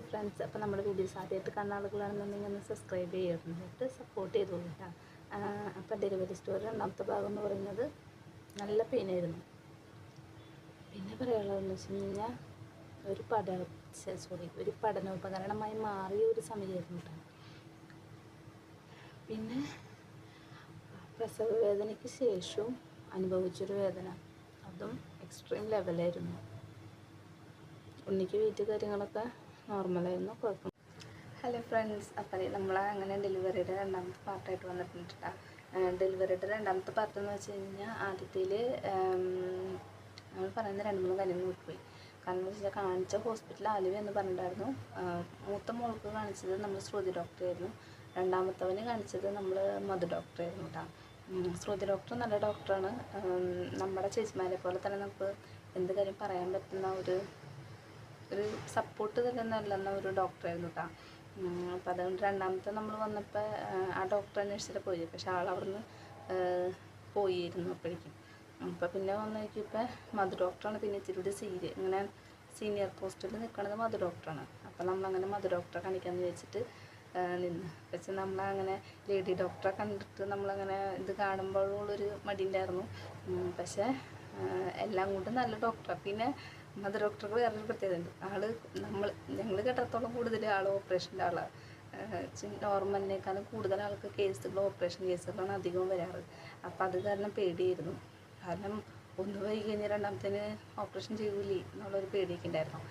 Friends, അപ്പോൾ നമ്മുടെ videos ആദ്യമായിട്ട് കാണുന്ന ആളുകളാണെന്നുണ്ടെങ്കിൽ ഒന്ന് സബ്സ്ക്രൈബ് ചെയ്തിട്ട് സപ്പോർട്ട് ചെയ്തോളൂ കേട്ടോ. അപ്പോൾ ഡെലിവറി സ്റ്റോറി രണ്ടാമത്തെ ഭാഗം എന്ന് പറയുന്നത് നല്ല പെയിനായിരുന്നു. പിന്നെ പറയാനുള്ളതെന്ന് വെച്ച് കഴിഞ്ഞാൽ ഒരു പഠനോപകരണമായി മാറിയ ഒരു സമയമായിരുന്നു കേട്ടോ. പിന്നെ പ്രസവ വേദനയ്ക്ക് ശേഷവും അനുഭവിച്ചൊരു വേദന, അതും എക്സ്ട്രീം ലെവലായിരുന്നു. ഉണ്ണിക്ക് വെയിറ്റ് കാര്യങ്ങളൊക്കെ നോർമലായിരുന്നു, കുഴപ്പം. ഹലോ ഫ്രണ്ട്സ്, അപ്പോൾ നമ്മൾ അങ്ങനെ ഡെലിവറിയുടെ രണ്ടാമത്തെ പാർട്ടായിട്ട് വന്നിട്ടുണ്ട് കേട്ടോ. ഡെലിവറിയുടെ രണ്ടാമത്തെ പാർട്ട് എന്ന് വെച്ച് കഴിഞ്ഞാൽ ആദ്യത്തിൽ നമ്മൾ പറയുന്ന 2-3 കാര്യങ്ങൾ വിട്ടുപോയി. കാരണം എന്ന് വെച്ചാൽ കാണിച്ച ഹോസ്പിറ്റൽ ആലുവ എന്ന് പറഞ്ഞിട്ടുണ്ടായിരുന്നു. മൂത്ത മോൾക്ക് കാണിച്ചത് നമ്മൾ ശ്രുതി ഡോക്ടറായിരുന്നു. രണ്ടാമത്തവന് കാണിച്ചത് നമ്മൾ മധു ഡോക്ടറായിരുന്നു കേട്ടോ. ശ്രുതി ഡോക്ടർ നല്ല ഡോക്ടറാണ്. നമ്മുടെ ചേച്ചിമാരെ പോലെ തന്നെ നമുക്ക് എന്ത് കാര്യം പറയാൻ പറ്റുന്ന ഒരു സപ്പോർട്ട് തരുന്നല്ലെന്ന ഒരു ഡോക്ടറായിരുന്നു കേട്ടോ. അപ്പോൾ അതുകൊണ്ട് രണ്ടാമത്തെ നമ്മൾ വന്നപ്പോൾ ആ ഡോക്ടർ അന്വേഷിച്ചിട്ട് പോയി. പക്ഷെ ആളവിടുന്ന് പോയിരുന്നു അപ്പോഴേക്കും. അപ്പോൾ പിന്നെ വന്നേക്കിപ്പോൾ മധു ഡോക്ടറാണ്. പിന്നെ ഇച്ചിരി ഇങ്ങനെ സീനിയർ പോസ്റ്റിൽ നിൽക്കുന്നത് മധു ഡോക്ടറാണ്. അപ്പോൾ നമ്മളങ്ങനെ മധു ഡോക്ടറെ കാണിക്കാമെന്ന് വെച്ചിട്ട് നിന്ന്. പക്ഷെ നമ്മളങ്ങനെ ലേഡി ഡോക്ടറെ കണ്ടിട്ട് നമ്മളങ്ങനെ ഇത് കാണുമ്പോഴുള്ളൊരു മടിയുണ്ടായിരുന്നു. പക്ഷേ എല്ലാം കൊണ്ടും നല്ല ഡോക്ടറാണ്. പിന്നെ മധു ഡോക്ടർക്ക് വേറൊരു പ്രത്യേകത ഉണ്ട്. ഞങ്ങൾ കേട്ടിടത്തോളം കൂടുതൽ ആൾ ഓപ്പറേഷൻ്റെ ആളാണ്. നോർമലിനേക്കാളും കൂടുതൽ ആൾക്ക് കേസുകൾ ഓപ്പറേഷൻ കേസുകളാണ് അധികവും വരാറ്. അപ്പോൾ അത് കാരണം പേടിയായിരുന്നു. കാരണം ഒന്ന് വൈകി കഴിഞ്ഞാൽ രണ്ടാമത്തേന് ഓപ്പറേഷൻ ചെയ്യൂലേ എന്നുള്ളൊരു പേടിയൊക്കെ ഉണ്ടായിരുന്നു.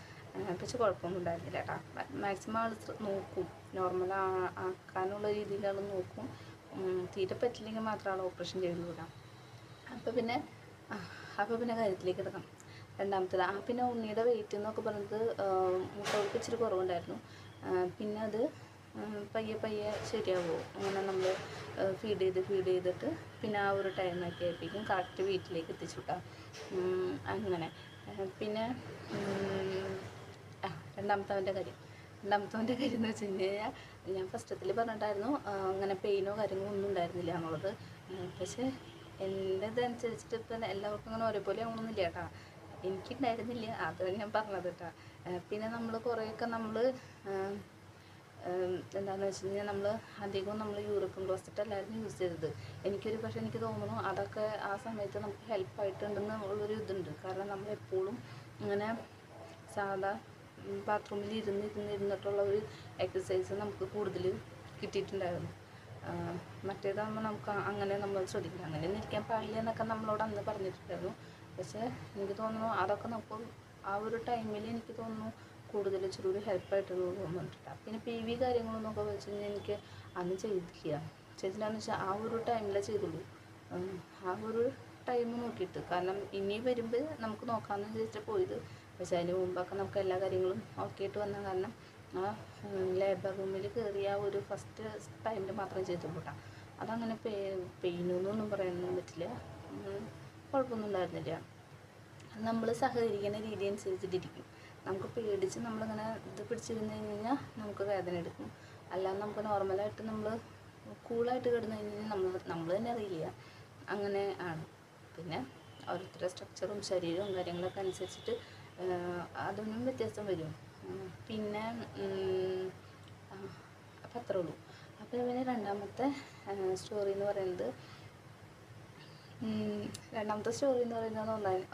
പക്ഷെ കുഴപ്പമൊന്നും ഉണ്ടായിരുന്നില്ല കേട്ടോ. മാക്സിമം ആൾ നോക്കും, നോർമൽ ആക്കാനുള്ള രീതിയിൽ ആൾ നോക്കും. തീരെ പറ്റില്ലെങ്കിൽ മാത്രം ആൾ ഓപ്പറേഷൻ ചെയ്തു വിടാം. അപ്പോൾ പിന്നെ കാര്യത്തിലേക്ക് എടുക്കാം. രണ്ടാമത്തേത് പിന്നെ ഉണ്ണിയുടെ വെയിറ്റ് എന്നൊക്കെ പറയുന്നത് മുട്ടകൾക്ക് ഇച്ചിരി കുറവുണ്ടായിരുന്നു. പിന്നെ അത് പയ്യെ ശരിയാവുമോ, അങ്ങനെ നമ്മൾ ഫീഡ് ചെയ്തിട്ട് പിന്നെ ആ ഒരു ടൈമൊക്കെ ആയപ്പോഴേക്കും കറക്റ്റ് വീട്ടിലേക്ക് എത്തിച്ചു വിട്ടാം. അങ്ങനെ പിന്നെ രണ്ടാമത്തവൻ്റെ കാര്യം എന്ന് വെച്ച് കഴിഞ്ഞാൽ ഞാൻ ഫസ്റ്റത്തിൽ പറഞ്ഞിട്ടായിരുന്നു അങ്ങനെ പെയിനോ കാര്യങ്ങളോ ഒന്നും ഉണ്ടായിരുന്നില്ല എന്നുള്ളത്. പക്ഷേ എൻ്റെ ഇതനുസരിച്ചിട്ട് ഇപ്പം എല്ലാവർക്കും അങ്ങനെ ഒരേപോലെ ആവണമെന്നില്ല കേട്ടോ. എനിക്കുണ്ടായിരുന്നില്ല, അതാണ് ഞാൻ പറഞ്ഞത് കേട്ടോ. പിന്നെ നമ്മൾ കുറേയൊക്കെ എന്താണെന്ന് വെച്ച് കഴിഞ്ഞാൽ അധികവും യൂറോപ്യൻ ക്ലോസറ്റ് അല്ലായിരുന്നു യൂസ് ചെയ്തത്. പക്ഷേ എനിക്ക് തോന്നുന്നു അതൊക്കെ ആ സമയത്ത് നമുക്ക് ഹെൽപ്പായിട്ടുണ്ടെന്ന് ഉള്ളൊരു ഇതുണ്ട്. കാരണം നമ്മളെപ്പോഴും ഇങ്ങനെ സാധാ ബാത്റൂമിൽ ഇരുന്നിട്ടുള്ള ഒരു എക്സസൈസ് നമുക്ക് കൂടുതൽ കിട്ടിയിട്ടുണ്ടായിരുന്നു. മറ്റേതാകുമ്പോൾ നമുക്ക് അങ്ങനെ നമ്മൾ ശ്രദ്ധിക്കില്ല, അങ്ങനെ ഇരിക്കാൻ പാടില്ല എന്നൊക്കെ നമ്മളോട് അന്ന് പറഞ്ഞിട്ടുണ്ടായിരുന്നു. പക്ഷേ എനിക്ക് തോന്നുന്നു അതൊക്കെ നമുക്ക് ആ ഒരു ടൈമിൽ എനിക്ക് തോന്നുന്നു കൂടുതൽ ഇച്ചിരി ഹെൽപ്പായിട്ട് തോന്നുന്നുണ്ട്. പിന്നെ PV കാര്യങ്ങളൊന്നൊക്കെ വെച്ച് കഴിഞ്ഞാൽ എനിക്ക് അന്ന് ചെയ്തില്ലാന്ന് വെച്ചാൽ ആ ഒരു ടൈമിലേ ചെയ്തുള്ളൂ. ആ ഒരു ടൈം നോക്കിയിട്ട്, കാരണം ഇനി വരുമ്പോൾ നമുക്ക് നോക്കാമെന്ന് വിചാരിച്ചാൽ പോയത്. പക്ഷേ അതിന് മുമ്പൊക്കെ നമുക്ക് എല്ലാ കാര്യങ്ങളും നോക്കിയിട്ട് വന്ന കാരണം ആ ലേബർ റൂമിൽ കയറിയ ആ ഒരു ഫസ്റ്റ് ടൈമിൽ മാത്രമേ ചെയ്തുള്ളൂ കേട്ടോ. അതങ്ങനെ പെയിനൊന്നും പറയാനൊന്നും പറ്റില്ല, കുഴപ്പമൊന്നും ഉണ്ടായിരുന്നില്ല. നമ്മൾ സഹകരിക്കുന്ന രീതി അനുസരിച്ചിട്ടിരിക്കും. നമുക്ക് പേടിച്ച് നമ്മളിങ്ങനെ ഇത് പിടിച്ചിരുന്ന് കഴിഞ്ഞാൽ നമുക്ക് വേദന എടുക്കും. അല്ലാതെ നമുക്ക് നോർമലായിട്ട് നമ്മൾ കൂളായിട്ട് കിടന്നു കഴിഞ്ഞാൽ നമ്മൾ തന്നെ അറിയില്ല, അങ്ങനെ ആണ്. പിന്നെ ഓരോരുത്തരുടെ സ്ട്രക്ചറും ശരീരവും കാര്യങ്ങളൊക്കെ അനുസരിച്ചിട്ട് അതൊന്നും വ്യത്യാസം വരും. പിന്നെ അപ്പം അത്രേ ഉള്ളൂ. അപ്പോൾ പിന്നെ രണ്ടാമത്തെ സ്റ്റോറി എന്ന് പറയുന്നത്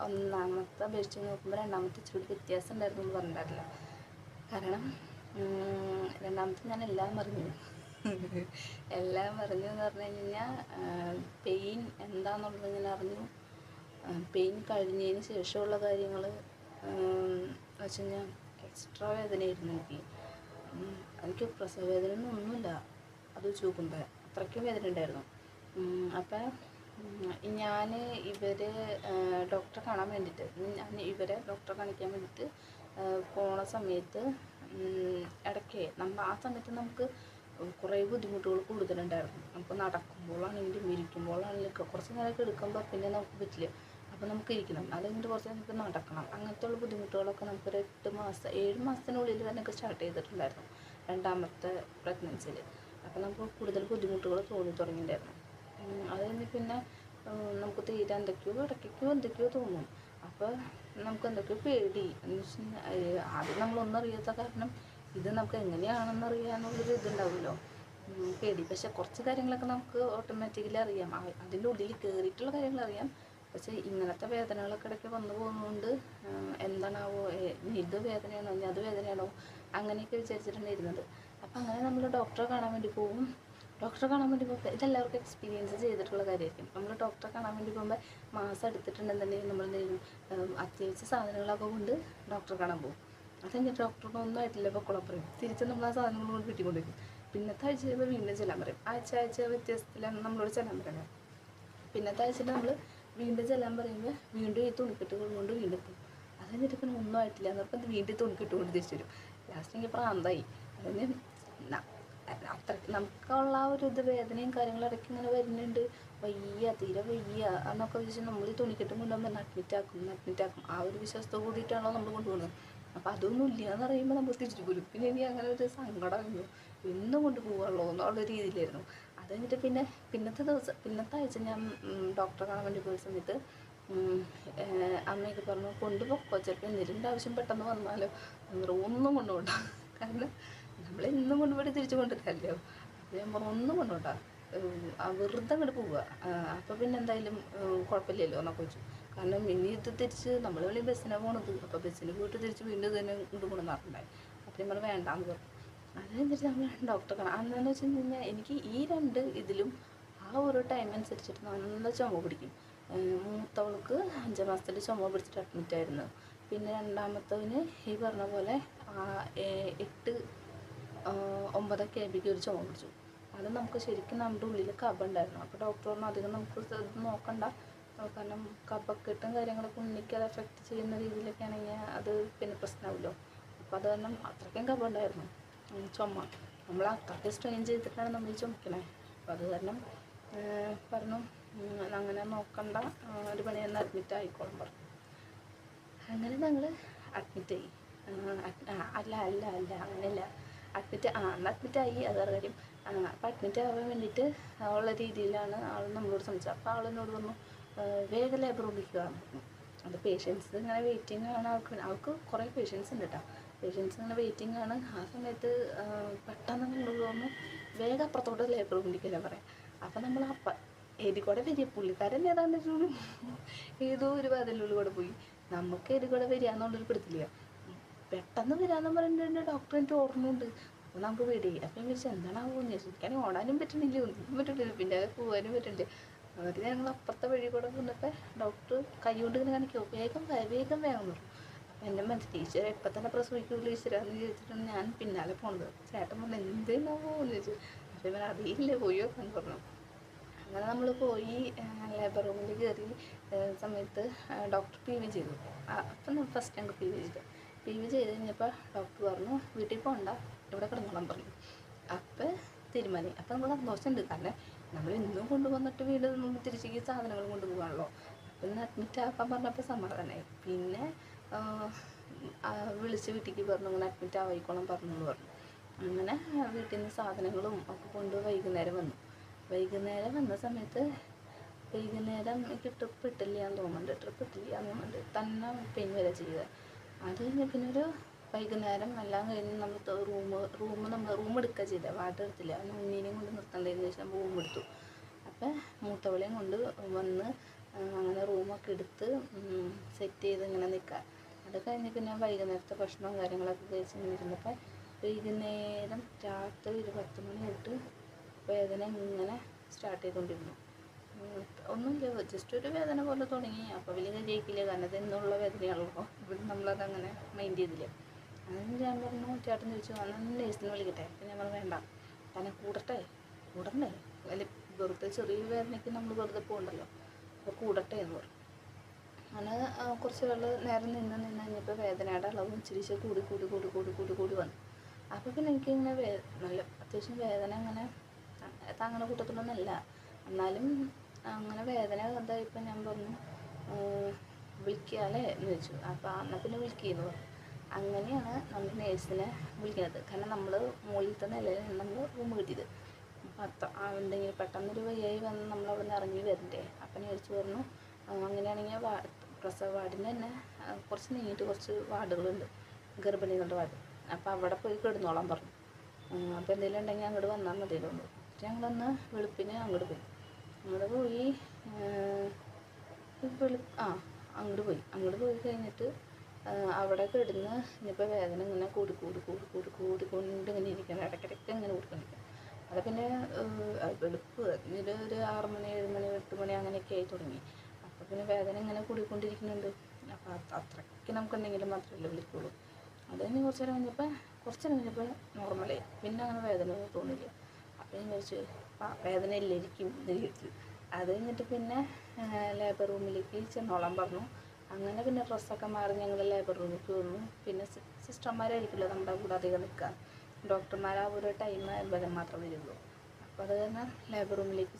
ഒന്നാമത്തെ അപേക്ഷിച്ച് നോക്കുമ്പോൾ രണ്ടാമത്തെ ഇച്ചിരി വ്യത്യാസം ഉണ്ടായിരുന്നു എന്ന് പറഞ്ഞിട്ടില്ല. കാരണം രണ്ടാമത്തെ ഞാൻ എല്ലാം അറിഞ്ഞു എന്ന് പറഞ്ഞു കഴിഞ്ഞാൽ പെയിൻ എന്താണെന്നുള്ളത് ഞാൻ അറിഞ്ഞു. പെയിൻ കഴിഞ്ഞതിന് ശേഷമുള്ള കാര്യങ്ങൾ വെച്ച് കഴിഞ്ഞാൽ എക്സ്ട്രാ വേദനയായിരുന്നു എനിക്ക് പ്രസവ വേദന ഒന്നുമില്ല, അത് വെച്ച് നോക്കുമ്പോൾ അത്രയ്ക്കും വേദന ഉണ്ടായിരുന്നു. അപ്പം ഞാൻ ഡോക്ടറെ കാണാൻ വേണ്ടിയിട്ട് ഡോക്ടറെ കാണിക്കാൻ വേണ്ടിയിട്ട് പോണ സമയത്ത് ഇടയ്ക്ക് ആ സമയത്ത് നമുക്ക് കുറേ ബുദ്ധിമുട്ടുകൾ കൂടുതലുണ്ടായിരുന്നു. നമുക്ക് നടക്കുമ്പോഴാണെങ്കിലും ഇരിക്കുമ്പോഴാണെങ്കിലും കുറച്ച് നേരമൊക്കെ എടുക്കുമ്പോൾ പിന്നെ നമുക്ക് പറ്റില്ല. അപ്പോൾ നമുക്ക് ഇരിക്കണം, അല്ലെങ്കിൽ കുറച്ച് നമുക്ക് നടക്കണം. അങ്ങനത്തെ ഉള്ള ബുദ്ധിമുട്ടുകളൊക്കെ നമുക്കൊരു 7 മാസത്തിനുള്ളിൽ തന്നെ സ്റ്റാർട്ട് ചെയ്തിട്ടുണ്ടായിരുന്നു രണ്ടാമത്തെ പ്രഗ്നൻസിയിൽ. അപ്പോൾ നമുക്ക് കൂടുതൽ ബുദ്ധിമുട്ടുകൾ തോന്നി തുടങ്ങിയിട്ടുണ്ടായിരുന്നു. അത് കഴിഞ്ഞ് പിന്നെ നമുക്ക് തീരെ എന്തൊക്കെയോ തോന്നും. അപ്പോൾ നമുക്ക് എന്തൊക്കെയോ പേടി എന്ന് വെച്ച് കഴിഞ്ഞാൽ ആദ്യം നമ്മളൊന്നും അറിയാത്ത കാരണം ഇത് നമുക്ക് എങ്ങനെയാണെന്ന് അറിയാനുള്ളൊരു ഇതുണ്ടാവുമല്ലോ, പേടി. പക്ഷെ കുറച്ച് കാര്യങ്ങളൊക്കെ നമുക്ക് ഓട്ടോമാറ്റിക്കലി അറിയാം, അതിൻ്റെ ഉള്ളിൽ കയറിയിട്ടുള്ള കാര്യങ്ങൾ അറിയാം. പക്ഷേ ഇങ്ങനത്തെ വേദനകളൊക്കെ ഇടയ്ക്ക് വന്നു പോകുന്നതുകൊണ്ട് എന്താണാവോ, ഇത് വേദനയാണോ ഇനി അത് വേദനയാണോ അങ്ങനെയൊക്കെ വിചാരിച്ചിട്ടാണ് ഇരുന്നത്. അപ്പം അങ്ങനെ നമ്മൾ ഡോക്ടറെ കാണാൻ വേണ്ടി പോകും. ഡോക്ടറെ കാണാൻ വേണ്ടി പോകുമ്പോൾ ഇതെല്ലാവർക്കും എക്സ്പീരിയൻസ് ചെയ്തിട്ടുള്ള കാര്യമായിരിക്കും. നമ്മൾ ഡോക്ടറെ കാണാൻ വേണ്ടി പോകുമ്പോൾ മാസം എടുത്തിട്ടുണ്ടെന്നുണ്ടെങ്കിൽ നമ്മൾ അത്യാവശ്യ സാധനങ്ങളൊക്കെ കൊണ്ട് ഡോക്ടറെ കാണാൻ പോകും. അത് കഴിഞ്ഞിട്ട് ഡോക്ടറിന് ഒന്നും ആയിട്ടില്ല പൊക്കോളം പറയും. തിരിച്ച് നമ്മൾ ആ സാധനങ്ങൾ കൊണ്ട് വീട്ടിൽ കൊണ്ടുവരും. പിന്നത്തെ ആഴ്ച കഴിയുമ്പോൾ വീണ്ടും ചെല്ലാൻ പറയും. ആഴ്ച വ്യത്യാസത്തിലാണ് നമ്മളോട് ചെല്ലാൻ പറയുന്നത്. പിന്നത്തെ ആഴ്ചയിൽ നമ്മൾ വീണ്ടും ചെല്ലാൻ പറയുമ്പോൾ വീണ്ടും ഈ തുണിക്കെട്ടുകൾ കൊണ്ട് വീണ്ടും പോകും. അത് കഴിഞ്ഞിട്ട് പിന്നെ ഒന്നും ആയിട്ടില്ല എന്നപ്പോൾ വീണ്ടും തുണിക്കെട്ട് കൊണ്ട് തിരിച്ചു വരും. ലാസ്റ്റ് എനിക്ക് പ്രാന്തായി. അതിന് അത്ര നമുക്കുള്ള ആ ഒരു ഇത് വേദനയും കാര്യങ്ങളും ഇടയ്ക്ക് ഇങ്ങനെ വരുന്നുണ്ട്, വയ്യ തീരെ വയ്യ എന്നൊക്കെ വിചാരിച്ച് നമ്മൾ ഈ തുണിക്കെട്ടും കൊണ്ടുപോകുമ്പോൾ അഡ്മിറ്റാക്കും. ആ ഒരു വിശ്വാസത്തോട് കൂടിയിട്ടാണല്ലോ നമ്മൾ കൊണ്ടുപോകുന്നത്. അപ്പോൾ അതൊന്നും ഇല്ല എന്ന് പറയുമ്പോൾ നമ്മൾ തിരിച്ചു പോരും. പിന്നെ ഇനി അങ്ങനെ ഒരു സങ്കടമായിരുന്നു, എന്നും കൊണ്ട് പോകാനുള്ളൂ എന്നുള്ള രീതിയിലായിരുന്നു. അത് കഴിഞ്ഞിട്ട് പിന്നത്തെ ആഴ്ച ഞാൻ ഡോക്ടറെ കാണാൻ വേണ്ടി പോയ സമയത്ത് അമ്മയൊക്കെ പറഞ്ഞു കൊണ്ടുപോക്കോ, ചിലപ്പോൾ എന്തെങ്കിലും ആവശ്യം പെട്ടെന്ന് വന്നാലോ, ഒന്നും കൊണ്ടുപോകണ്ട, കാരണം നമ്മളെന്നും കൊണ്ടുപോയി തിരിച്ചു കൊണ്ടുവരാമല്ലോ. അപ്പോൾ ഞാൻ പറഞ്ഞു ഒന്നും കൊണ്ടുപോകണ്ട, വെറുതെ അങ്ങോട്ട് പോവുക, അപ്പോൾ പിന്നെ എന്തായാലും കുഴപ്പമില്ലല്ലോ എന്നൊക്കെ വെച്ചു. കാരണം ഇനി ഇത് തിരിച്ച് നമ്മൾ വലിയ ബസ്സിനാണ് പോണത്, അപ്പോൾ ബസ്സിന് പോയിട്ട് തിരിച്ച് വീണ്ടും തന്നെ കൊണ്ടുപോകണം നടക്കണ്ടായി. അപ്പോൾ നമ്മൾ വേണ്ടാന്ന് പറഞ്ഞു. അത് കഴിഞ്ഞിട്ട് നമ്മൾ ഡോക്ടറെ കാണാം. അന്നെന്ന് വെച്ച് കഴിഞ്ഞാൽ എനിക്ക് ഈ രണ്ട് ഇതിലും ആ ഒരു ടൈം അനുസരിച്ചിട്ട് നല്ല ചുമ പിടിക്കും. മൂത്തവൾക്ക് 5 മാസത്തിൽ ചുമ പിടിച്ചിട്ട് അഡ്മിറ്റായിരുന്നു. പിന്നെ രണ്ടാമത്തവന് ഈ പറഞ്ഞ പോലെ 8-9 ആയപ്പോഴേക്കും ഒരു ചുമ പിടിച്ചു. അത് നമുക്ക് ശരിക്കും നമ്മുടെ ഉള്ളിൽ കഫം ഉണ്ടായിരുന്നു. അപ്പോൾ ഡോക്ടർ പറഞ്ഞു അധികം നമുക്ക് ഇത് നോക്കണ്ട, കാരണം കഫക്കെട്ടും കാര്യങ്ങളൊക്കെ ഉണ്ണിക്ക് അത് എഫക്റ്റ് ചെയ്യുന്ന രീതിയിലൊക്കെ ആണെങ്കിൽ അത് പിന്നെ പ്രശ്നമാവുമല്ലോ. അപ്പോൾ അത് കാരണം അത്രയ്ക്കും കഫം ഉണ്ടായിരുന്നു, ചുമ. നമ്മൾ അത്രയ്ക്ക് സ്ട്രെയിൻ ചെയ്തിട്ടാണ് നമ്മൾ ഈ ചുമക്കണേ. അപ്പോൾ അത് കാരണം പറഞ്ഞു അങ്ങനെ നോക്കണ്ട, ഒരു പണി തന്നെ അഡ്മിറ്റ് ആയിക്കോളും പറഞ്ഞു. അങ്ങനെ ഞങ്ങൾ അഡ്മിറ്റായി. അല്ല അങ്ങനെയല്ല, അഡ്മിറ്റായി, അത് വേറെ കാര്യം. അപ്പോൾ അഡ്മിറ്റ് ആവാൻ വേണ്ടിയിട്ട് ഉള്ള രീതിയിലാണ് ആൾ നമ്മളോട് സംസാരിച്ചത്. അപ്പോൾ ആളെന്നോട് പറഞ്ഞു വേഗം ലേബർ വിളിക്കുക. അത് പേഷ്യൻസ് ഇങ്ങനെ വെയിറ്റിംഗ് ആണ്, അവൾക്ക് കുറേ പേഷ്യൻസ് ഉണ്ട് കേട്ടോ. പേഷ്യൻസ് ഇങ്ങനെ വെയിറ്റിംഗ് ആണ്. ആ സമയത്ത് പെട്ടെന്ന് നമ്മളോട് പറഞ്ഞു വേഗം അപ്പുറത്തോട്ട് ലേബർ വിളിക്കില്ല പറയാം. അപ്പോൾ നമ്മൾ എരികൂടെ വരിക, പുള്ളിക്കാരൻ ഏതാണ്ട് ഏതോ ഒരു വാതിലുള്ളിൽ കൂടെ പോയി, നമുക്ക് എരികൂടെ വരിക എന്നുള്ളൊരു പിടുത്തില്ല. പെട്ടെന്ന് വരാമെന്ന് പറഞ്ഞിട്ടുണ്ട് ഡോക്ടർ, എനിക്ക് ഓർമ്മയുണ്ട്. അപ്പോൾ നമുക്ക് പേടിയായി. അപ്പോൾ ഞാൻ വിളിച്ചാൽ എന്താണാവുമെന്ന് ചോദിച്ചു. എനിക്കാണെങ്കിൽ ഓടാനും പറ്റണില്ല, ഒന്നും പറ്റണില്ല, പിന്നെ പോകാനും പറ്റണില്ല. എന്നിട്ട് ഞങ്ങൾ അപ്പുറത്തെ വഴി കൂടെ വന്നപ്പോൾ ഡോക്ടർ കൈ കൊണ്ട് ഇങ്ങനെ കാണിക്കുമോ, വേഗം പറഞ്ഞു. അപ്പോൾ എൻ്റെ മനസ്സിൽ ടീച്ചർ എപ്പോൾ തന്നെ പ്രസവിക്കൂല ഈശ്വരാന്ന് ചോദിച്ചിട്ടാണ് ഞാൻ പിന്നാലെ പോണത്. ചേട്ടൻ പറഞ്ഞു എന്തെന്നാവോ എന്ന് ചോദിച്ചു. അപ്പോൾ ഇവൻ അറിയില്ല, പോയി വെക്കാൻ പറഞ്ഞു. അങ്ങനെ നമ്മൾ പോയി ലേബർ റൂമിൽ കയറി സമയത്ത് ഡോക്ടർ PV ചെയ്തു. അപ്പം നമ്മൾ ഫസ്റ്റ് ഞങ്ങൾക്ക് PV ചെയ്ത് കഴിഞ്ഞപ്പോൾ ഡോക്ടർ പറഞ്ഞു വീട്ടിൽ പോകണ്ട, ഇവിടെ കിടന്നോളാൻ പറഞ്ഞു. അപ്പം തീരുമാനം. അപ്പം നമ്മൾ സന്തോഷമുണ്ട്, കാരണം നമ്മൾ ഇന്നും കൊണ്ടുവന്നിട്ട് വീണ്ടും തിരിച്ചേക്ക് സാധനങ്ങൾ കൊണ്ടുപോകാണല്ലോ. അപ്പം ഇന്ന് അഡ്മിറ്റ് ആക്കാൻ പറഞ്ഞപ്പോൾ സമാധാനമായി. പിന്നെ വിളിച്ച് വീട്ടിലേക്ക് പറഞ്ഞു ഇങ്ങനെ അഡ്മിറ്റ് ആവായിക്കോളം പറഞ്ഞു. അങ്ങനെ വീട്ടിൽ നിന്ന് സാധനങ്ങളും ഒക്കെ കൊണ്ട് വൈകുന്നേരം വന്ന സമയത്ത് എനിക്ക് ട്രിപ്പ് ഇട്ടില്ല എന്ന് തോന്നുന്നുണ്ട്, തന്നെ പെയിൻ വരെ ചെയ്തത്. അത് കഴിഞ്ഞ് പിന്നെ ഒരു വൈകുന്നേരം എല്ലാം കഴിഞ്ഞ് നമ്മൾ റൂം എടുക്കുക ചെയ്തത്, വാർഡ് എടുത്തില്ല. അവന് ഉണ്ണീനെയും കൊണ്ട് നിർത്തേണ്ടതെന്ന് വെച്ചാൽ റൂം എടുത്തു. അപ്പം മൂത്തവളെയും കൊണ്ട് വന്ന് അങ്ങനെ റൂമൊക്കെ എടുത്ത് സെറ്റ് ചെയ്ത് ഇങ്ങനെ നിൽക്കുക. അത് കഴിഞ്ഞ് പിന്നെ വൈകുന്നേരത്തെ ഭക്ഷണവും കാര്യങ്ങളൊക്കെ കഴിച്ച് ഇങ്ങനെ ഇരുന്നപ്പോൾ വൈകുന്നേരം രാത്രി ഒരു 10 മണി തൊട്ട് വേദന ഇങ്ങനെ സ്റ്റാർട്ട് ചെയ്തുകൊണ്ടിരുന്നു. ഒന്നുമില്ല, ജസ്റ്റ് ഒരു വേദന പോലെ തുടങ്ങി. അപ്പോൾ വലിയ ജയിക്കില്ല, കാരണം അത് എന്നുള്ള വേദനയാണല്ലോ. ഇവിടെ നമ്മളതങ്ങനെ മൈൻഡ് ചെയ്തില്ല. അതിന് ഞാൻ പറഞ്ഞു, ചേട്ടൻ ചോദിച്ചു അന്ന് നേഴ്സിനെ വിളിക്കട്ടെ. അപ്പം ഞാൻ പറഞ്ഞു വേണ്ട, തന്നെ കൂടണ്ടേ, അല്ലെങ്കിൽ വെറുതെ ചെറിയൊരു വേദനയ്ക്ക് നമ്മൾ വെറുതെ പോകണ്ടല്ലോ, അപ്പോൾ കൂടട്ടെ എന്ന് പറഞ്ഞു. അങ്ങനെ കുറച്ച് നേരം നിന്ന് കഴിഞ്ഞപ്പോൾ വേദനയുടെ അളവ് ഇച്ചിരി കൂടി വന്നു. അപ്പോൾ പിന്നെ എനിക്കിങ്ങനെ നല്ല അത്യാവശ്യം വേദന അങ്ങനെ താങ്ങണ കൂട്ടത്തിലൊന്നുമല്ല, എന്നാലും അങ്ങനെ വേദന ഇതായപ്പോൾ ഞാൻ പറഞ്ഞു വിളിക്കാല്ലേ എന്ന് ചോദിച്ചു. അപ്പോൾ എന്നാൽ പിന്നെ വിളിക്കുന്നു പറഞ്ഞു. അങ്ങനെയാണ് നമ്മൾ നേഴ്സിനെ വിളിക്കുന്നത്. കാരണം നമ്മൾ മുകളിലത്തെ നിലയിലാണ് നമ്മൾ റൂം കിട്ടിയത്. അപ്പോൾ എന്തെങ്കിലും പെട്ടെന്നൊരു വയ്യായി വന്ന് നമ്മളവിടെ നിന്ന് ഇറങ്ങി വരണ്ടേ. അപ്പം നേഴ്സ് പറഞ്ഞു അങ്ങനെയാണെങ്കിൽ പ്രസവ വാർഡിന് തന്നെ കുറച്ച് നീങ്ങിയിട്ട് കുറച്ച് വാർഡുകളുണ്ട്, ഗർഭിണികളുടെ വാർഡ്. അപ്പോൾ അവിടെ പോയി കിടന്നോളാൻ പറഞ്ഞു. അപ്പോൾ എന്തെങ്കിലും ഉണ്ടെങ്കിൽ അങ്ങോട്ട് വന്നാൽ മതിയല്ലോ. ഞങ്ങളൊന്ന് വെളുപ്പിന് അങ്ങോട്ട് പോയി. അങ്ങോട്ട് പോയി അങ്ങോട്ട് പോയി കഴിഞ്ഞിട്ട് അവിടെ കിടന്ന് ഇനിയിപ്പോൾ വേദന ഇങ്ങനെ കൂടിക്കൊണ്ട് ഇങ്ങനെ ഇരിക്കണം. ഇടയ്ക്കിടയ്ക്ക് ഇങ്ങനെ കൂടിക്കൊണ്ടിരിക്കണം. അത് പിന്നെ വെളുപ്പ് ഒരു 6 മണി 7 മണി 8 മണി അങ്ങനെയൊക്കെ ആയി തുടങ്ങി. അപ്പോൾ പിന്നെ വേദന ഇങ്ങനെ കൂടിക്കൊണ്ടിരിക്കുന്നുണ്ട്. അപ്പോൾ അത്രയ്ക്ക് നമുക്ക് എന്തെങ്കിലും മാത്രമല്ലേ വിളിക്കുള്ളൂ. അത് കഴിഞ്ഞ് കുറച്ച് നേരം കഴിഞ്ഞപ്പോൾ നോർമലായി. പിന്നെ അങ്ങനെ വേദന തോന്നില്ല. അപ്പോൾ ഞാൻ വിചാരിച്ചു വേദന ഇല്ലായിരിക്കും എന്ന് വിചാരിച്ചു. അത് കഴിഞ്ഞിട്ട് പിന്നെ ലേബർ റൂമിലേക്ക് ചെന്നോളാൻ പറഞ്ഞു. അങ്ങനെ പിന്നെ ഡ്രസ്സൊക്കെ മാറി ഞങ്ങൾ ലേബർ റൂമിലേക്ക് വന്നു. പിന്നെ സിസ്റ്റർമാരായിരിക്കുമല്ലോ നമ്മുടെ കൂടെ അധികം നിൽക്കുക. ഡോക്ടർമാർ ആ ഒരു ടൈം ആകുമ്പോൾ മാത്രം വരുള്ളൂ. അപ്പോൾ അത് കാരണം ലേബർ റൂമിലേക്ക്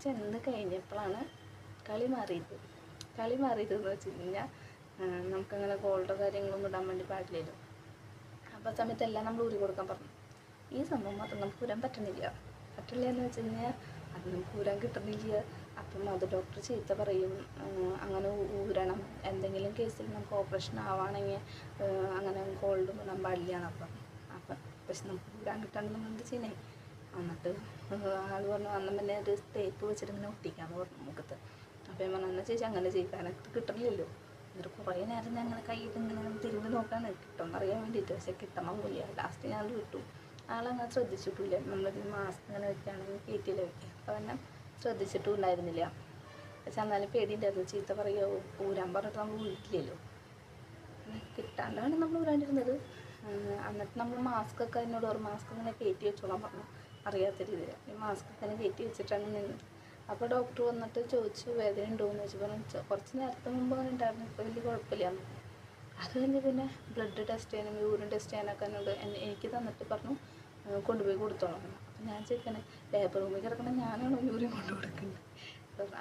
ചെന്ന് കഴിഞ്ഞപ്പോഴാണ് കളി മാറിയതെന്ന് വെച്ച് കഴിഞ്ഞാൽ നമുക്കങ്ങനെ ഗോൾഡോ കാര്യങ്ങളൊന്നും ഇടാൻ വേണ്ടി പാടില്ലല്ലോ. അപ്പോൾ ആ സമയത്തെല്ലാം നമ്മൾ ഊരി കൊടുക്കാൻ പറഞ്ഞു. ഈ സംഭവം മാത്രം നമുക്ക് ഊരാൻ പറ്റില്ല എന്ന് വെച്ച് കഴിഞ്ഞാൽ അത് നമുക്ക് ഊരാൻ കിട്ടുന്നില്ല. അപ്പം അത് ഡോക്ടർ ചീത്ത പറയും. അങ്ങനെ ഊരണം, എന്തെങ്കിലും കേസിൽ നമുക്ക് ഓപ്പറേഷൻ ആവുകയാണെങ്കിൽ അങ്ങനെ ഗോൾഡ് ഇടാൻ പാടില്ല എന്നപ്പം. പക്ഷെ നമുക്ക് ഊരാൻ കിട്ടാണ്ട് നമ്മൾ എന്ത് ചെയ്യണേ? എന്നിട്ട് ആൾ പറഞ്ഞു അന്ന് പിന്നെ ഒരു തേപ്പ് വെച്ചിട്ട് ഇങ്ങനെ ഒട്ടിക്കാമെന്ന് പറഞ്ഞു മുഖത്ത്. അപ്പോൾ ഞാൻ പറഞ്ഞു എന്നാൽ ചേച്ചി അങ്ങനെ ചെയ്യിക്കാനൊക്കെ കിട്ടണില്ലല്ലോ. എന്നിട്ട് കുറേ നേരം ഞാൻ അങ്ങനെ കയ്യിൽ ഇങ്ങനെ തിരിഞ്ഞ് നോക്കാണ് കിട്ടുമെന്നറിയാൻ വേണ്ടിയിട്ട്. പക്ഷെ കിട്ടണമെന്നില്ല. ലാസ്റ്റ് ഞാൻ വിട്ടു. ആളങ്ങനെ ശ്രദ്ധിച്ചിട്ടില്ല. നമ്മളിത് മാസ്ക് ഇങ്ങനെ വെക്കുകയാണെങ്കിൽ കയറ്റിയില്ല വയ്ക്കുക. അപ്പോൾ തന്നെ ശ്രദ്ധിച്ചിട്ടും ഉണ്ടായിരുന്നില്ല. പക്ഷെ എന്നാലും പേടിയുണ്ടായിരുന്നു. ചീത്ത പറയുമോ ഊരാൻ പറഞ്ഞിട്ട് നമ്മൾ ഊരിക്കില്ലല്ലോ. കിട്ടാണ്ടാണ് നമ്മൾ ഊരാണ്ടിരുന്നത്. എന്നിട്ട് നമ്മൾ മാസ്കൊക്കെ എന്നോട് പറഞ്ഞു മാസ്ക് ഇങ്ങനെ കയറ്റി വെച്ചോളാൻ പറഞ്ഞു. അറിയാത്ത രീതിയിൽ ഈ മാസ്ക് ഇങ്ങനെ കയറ്റി വെച്ചിട്ടാണ് നിന്നത്. അപ്പോൾ ഡോക്ടർ വന്നിട്ട് ചോദിച്ചു വേദന ഉണ്ടോയെന്ന് ചോദിച്ചു. കുറച്ച് നേരത്തെ മുമ്പ് അങ്ങനെ ഉണ്ടായിരുന്നു. ഇപ്പോൾ വലിയ കുഴപ്പമില്ലാന്ന്. അത് കഴിഞ്ഞ് പിന്നെ ബ്ലഡ് ടെസ്റ്റ് ചെയ്യാനും യൂറിൻ ടെസ്റ്റ് ചെയ്യാനൊക്കെ എന്നോട് എനിക്ക് തന്നിട്ട് പറഞ്ഞു കൊണ്ടുപോയി കൊടുത്തോളാം. അപ്പം ഞാൻ ചോദിക്കണേ ലേബർ റൂമിൽ കിടക്കണം ഞാനാണോ യൂറിൻ കൊണ്ടു കൊടുക്കുന്നത്?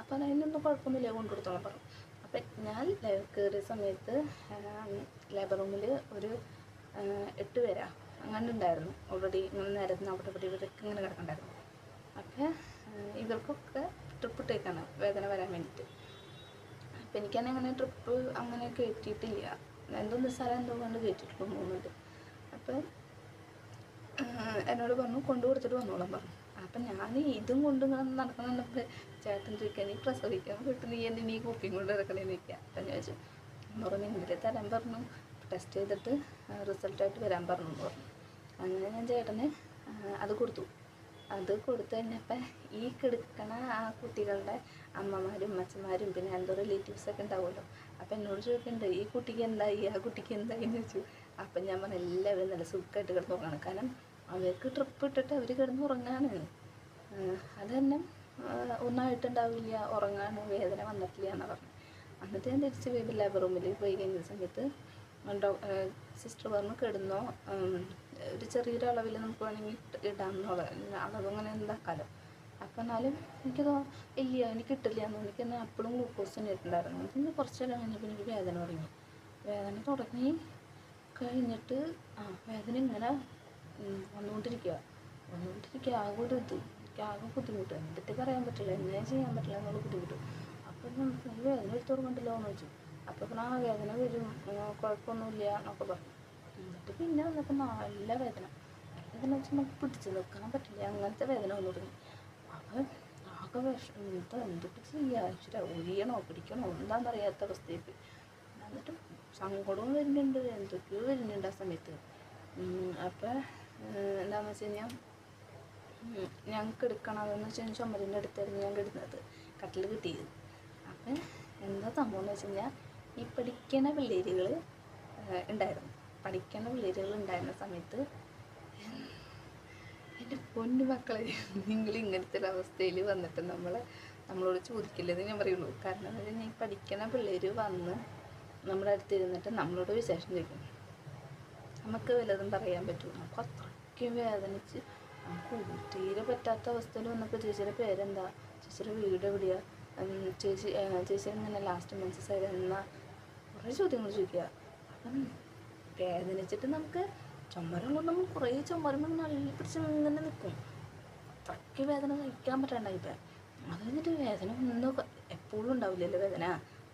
അപ്പം അതിനൊന്നും കുഴപ്പമൊന്നുമില്ല കൊണ്ടു കൊടുത്തോളാം പറഞ്ഞു. അപ്പം ഞാൻ കയറിയ സമയത്ത് ലേബർ റൂമിൽ ഒരു 8 പേരാ അങ്ങനെ ഉണ്ടായിരുന്നു. ഓൾറെഡി ഇങ്ങനെ നിരന്ന് അവിടെ ഇവരൊക്കെ ഇങ്ങനെ കിടക്കണ്ടായിരുന്നു. അപ്പം ഇവർക്കൊക്കെ ട്രിപ്പ് ഇട്ടേക്കാണ് വേദന വരാൻ വേണ്ടിയിട്ട്. അപ്പം എനിക്കാണെങ്കിൽ അങ്ങനെ ട്രിപ്പ് അങ്ങനെ കയറ്റിയിട്ടില്ല. എന്തോ നിസ്സാരം എന്തോ കൊണ്ട് കയറ്റിയിട്ടുള്ളൂ തോന്നുന്നുണ്ട്. അപ്പം എന്നോട് പറഞ്ഞു കൊണ്ടു കൊടുത്തിട്ട് വന്നോളാം പറഞ്ഞു. അപ്പം ഞാൻ ഇതും കൊണ്ട് നടക്കണമെന്നപ്പോൾ ചേട്ടൻ ചോദിക്കാൻ നീ പ്രസവിക്കാൻ പോയിട്ട് നീ എന്തിനീ കുപ്പിയും കൊണ്ട് നടക്കണേന്ന് ചോദിക്കുക. അപ്പം ഞാൻ ചോദിച്ചു പറഞ്ഞു ഇങ്ങനെ തരാൻ പറഞ്ഞു, ടെസ്റ്റ് ചെയ്തിട്ട് റിസൾട്ടായിട്ട് വരാൻ പറഞ്ഞു എന്ന് പറഞ്ഞു. അങ്ങനെ ഞാൻ ചേട്ടന് അത് കൊടുത്തു കഴിഞ്ഞപ്പോൾ ഈ കിടക്കണ ആ കുട്ടികളുടെ അമ്മമാരും അച്ഛന്മാരും പിന്നെ എന്തോ റിലേറ്റീവ്സൊക്കെ ഉണ്ടാവുമല്ലോ. അപ്പം എന്നോട് ചോദിക്കുന്നുണ്ട് ഈ കുട്ടിക്ക് എന്തായി ആ കുട്ടിക്ക് എന്തായി എന്ന് ചോദിച്ചു. അപ്പം ഞാൻ പറഞ്ഞു എല്ലാവരും നല്ല സുഖമായിട്ട് കിടന്നുറങ്ങാണ്. കാരണം അവർക്ക് ട്രിപ്പ് ഇട്ടിട്ട് അവർ കിടന്നുറങ്ങാണ്. അത് തന്നെ ഒന്നായിട്ടുണ്ടാവില്ല, ഉറങ്ങാണ്, വേദന വന്നിട്ടില്ല എന്നാണ് പറഞ്ഞു. എന്നിട്ട് ഞാൻ തിരിച്ച് പോയി ലേബർ റൂമിൽ പോയി കഴിഞ്ഞ സമയത്ത് സിസ്റ്റർ പറഞ്ഞു കിടന്നോ, ഒരു ചെറിയൊരു അളവിൽ നമുക്ക് വേണമെങ്കിൽ ഇടാമെന്നുള്ള അളവങ്ങനെ എന്താക്കാലോ. അപ്പം എന്നാലും എനിക്ക് കിട്ടില്ല എന്ന് എനിക്ക് തന്നെ അപ്പോഴും ഗ്ലൂക്കോസ് തന്നെ ഇട്ടുണ്ടായിരുന്നു. പിന്നെ കുറച്ച് നേരം കഴിഞ്ഞപ്പോൾ എനിക്ക് വേദന തുടങ്ങി കഴിഞ്ഞിട്ട് വേദന ഇങ്ങനെ വന്നുകൊണ്ടിരിക്കുക ആകെ ഒരു എനിക്ക് ആകെ ബുദ്ധിമുട്ട്. എന്നിട്ട് പറയാൻ പറ്റില്ല, എങ്ങനെ ചെയ്യാൻ പറ്റില്ല എന്നുള്ള ബുദ്ധിമുട്ട്. അപ്പം നമുക്ക് വേദന എടുത്തോർമ്മണ്ടല്ലോ എന്ന് വെച്ചു. അപ്പോൾ ആ വേദന വരും കുഴപ്പമൊന്നുമില്ല എന്നൊക്കെ പറഞ്ഞു. എന്നിട്ട് പിന്നെ വന്നപ്പോൾ നല്ല വേദന വെച്ചാൽ നമുക്ക് പിടിച്ച് നിൽക്കാൻ പറ്റില്ല, അങ്ങനത്തെ വേദന വന്നു തുടങ്ങി. അപ്പം ആകെ എന്തൊക്കെ ചെയ്യുക, ഒഴിയണോ പിടിക്കണോ എന്താണെന്നറിയാത്ത അവസ്ഥയിൽ. എന്നിട്ട് സങ്കടവും വരുന്നുണ്ട്, എന്തൊക്കെയോ വരുന്നുണ്ട് ആ സമയത്ത്. അപ്പം എന്താണെന്ന് വെച്ച് കഴിഞ്ഞാൽ ഞങ്ങൾക്ക് എടുക്കണമെന്ന് വെച്ച് കഴിഞ്ഞാൽ ചുമരിൻ്റെ അടുത്തായിരുന്നു ഞാൻ കിടന്നത്, കട്ടിൽ കിട്ടിയത്. അപ്പം എന്താ സംഭവം എന്ന് വെച്ച് കഴിഞ്ഞാൽ ഈ പഠിക്കണ പിള്ളേരുകൾ ഉണ്ടായിരുന്ന സമയത്ത് എൻ്റെ പൊന്നു മക്കളെ നിങ്ങൾ ഇങ്ങനത്തെ ഒരു അവസ്ഥയിൽ വന്നിട്ട് നമ്മളോട് ചോദിക്കില്ലെന്ന് ഞാൻ പറയുള്ളൂ. കാരണം എന്ന് വെച്ചാൽ ഈ പഠിക്കണ പിള്ളേർ വന്ന് നമ്മുടെ അടുത്തിരുന്നിട്ട് നമ്മളോട് വിശേഷം ചോദിക്കും. നമുക്ക് വല്ലതും പറയാൻ പറ്റുമോ? നമുക്ക് അത്രയ്ക്കും വേദനിച്ച് നമുക്ക് തീരെ പറ്റാത്ത അവസ്ഥയിൽ വന്നപ്പോൾ ചേച്ചിയുടെ പേരെന്താ, ചേച്ചിയുടെ വീട് എവിടെയാണ്, ചേച്ചി ഇങ്ങനെ ലാസ്റ്റ് മെൻസസ് ആയിരുന്ന കുറേ ചോദ്യങ്ങൾ ചോദിക്കുക. അപ്പം വേദനിച്ചിട്ട് നമുക്ക് ചുമരുമ്പോൾ നമ്മൾ കുറേ ചുമരുമ്പോൾ നല്ല പിടിച്ച് ഇങ്ങനെ നിൽക്കും. അത്രയ്ക്ക് വേദന സഹിക്കാൻ പറ്റാണ്ടായിപ്പോൾ. അത് കഴിഞ്ഞിട്ട് വേദന എപ്പോഴും ഉണ്ടാവില്ലല്ലോ വേദന.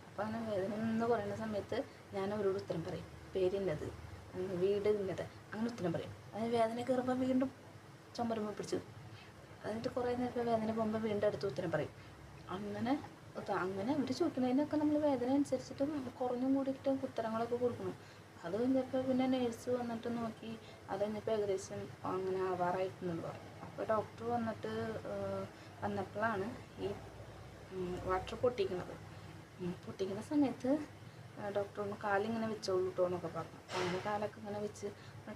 അപ്പോൾ അങ്ങനെ വേദന എന്ന് പറയുന്ന സമയത്ത് ഞാൻ അവരോട് ഉത്തരം പറയും പേരിന്നത്. വീട് ഇന്നത് അങ്ങനെ ഉത്തരം പറയും. അതായത് വേദന കയറുമ്പോൾ വീണ്ടും ചുമരുമ്പോൾ പിടിച്ചു, എന്നിട്ട് കുറേ നേരം വേദന പോകുമ്പോൾ വീണ്ടും അടുത്ത് ഉത്തരം പറയും. അങ്ങനെ അവർ ചോദിക്കുന്നതിനൊക്കെ നമ്മൾ വേദന അനുസരിച്ചിട്ട് കുറഞ്ഞും കൂടിയിട്ട് ഉത്തരങ്ങളൊക്കെ കൊടുക്കണം. അത് കഴിഞ്ഞപ്പോൾ പിന്നെ നേഴ്സ് വന്നിട്ട് നോക്കി, അത് കഴിഞ്ഞപ്പോൾ ഏകദേശം അങ്ങനെ ആവാറായിട്ടെന്ന് പറയും. അപ്പോൾ ഡോക്ടർ വന്നപ്പോഴാണ് ഈ വാട്ടർ പൊട്ടിക്കുന്ന സമയത്ത് ഡോക്ടർ ഒന്ന് കാലിങ്ങനെ വെച്ചോളൂ കേട്ടോ എന്നൊക്കെ പറഞ്ഞു. അങ്ങനെ കാലൊക്കെ ഇങ്ങനെ വെച്ച്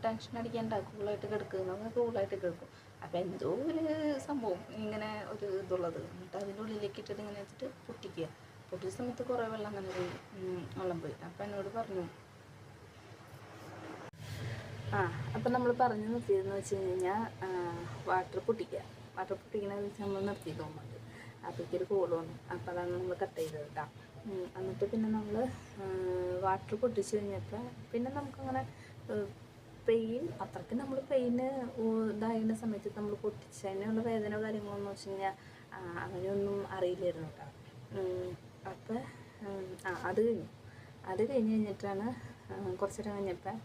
ടെൻഷൻ അടിക്കേണ്ട, കൂളായിട്ട് കിടക്കുക, നമുക്ക് കൂളായിട്ട് കിടക്കും. അപ്പോൾ എന്തോ ഒരു സംഭവം ഇങ്ങനെ ഒരു ഇതുള്ളത്, എന്നിട്ട് അതിൻ്റെ ഉള്ളിലേക്ക് ഇട്ടിട്ട് ഇങ്ങനെ വെച്ചിട്ട് പൊട്ടിച്ച സമയത്ത് കുറേ വെള്ളം അങ്ങനെ പോയി, വെള്ളം പോയി. അപ്പോൾ എന്നോട് പറഞ്ഞു അപ്പം നമ്മൾ പറഞ്ഞു നിർത്തിയതെന്ന് വെച്ച് കഴിഞ്ഞാൽ വാട്ടർ പൊട്ടിക്കണമെന്ന് വെച്ചാൽ നമ്മൾ നിർത്തി തോന്നുന്നുണ്ട്. അപ്പോഴേക്കൊരു ഒരു കോൾ വന്നു, അപ്പോൾ അതാണ് നമ്മൾ കട്ട് ചെയ്തത് കേട്ടോ. എന്നിട്ട് പിന്നെ നമ്മൾ വാട്ടർ പൊട്ടിച്ച് കഴിഞ്ഞപ്പോൾ പിന്നെ നമുക്കങ്ങനെ അത്രയ്ക്ക് നമ്മൾ പെയിന് ഇതായിരുന്ന സമയത്ത് നമ്മൾ പൊട്ടിച്ചതിനുള്ള വേദന കാര്യങ്ങളെന്ന് വെച്ച് കഴിഞ്ഞാൽ അങ്ങനെയൊന്നും അറിയില്ലായിരുന്നു കേട്ടോ. അപ്പം അത് കഴിഞ്ഞിട്ടാണ് കുറച്ച് നേരം കഴിഞ്ഞപ്പോൾ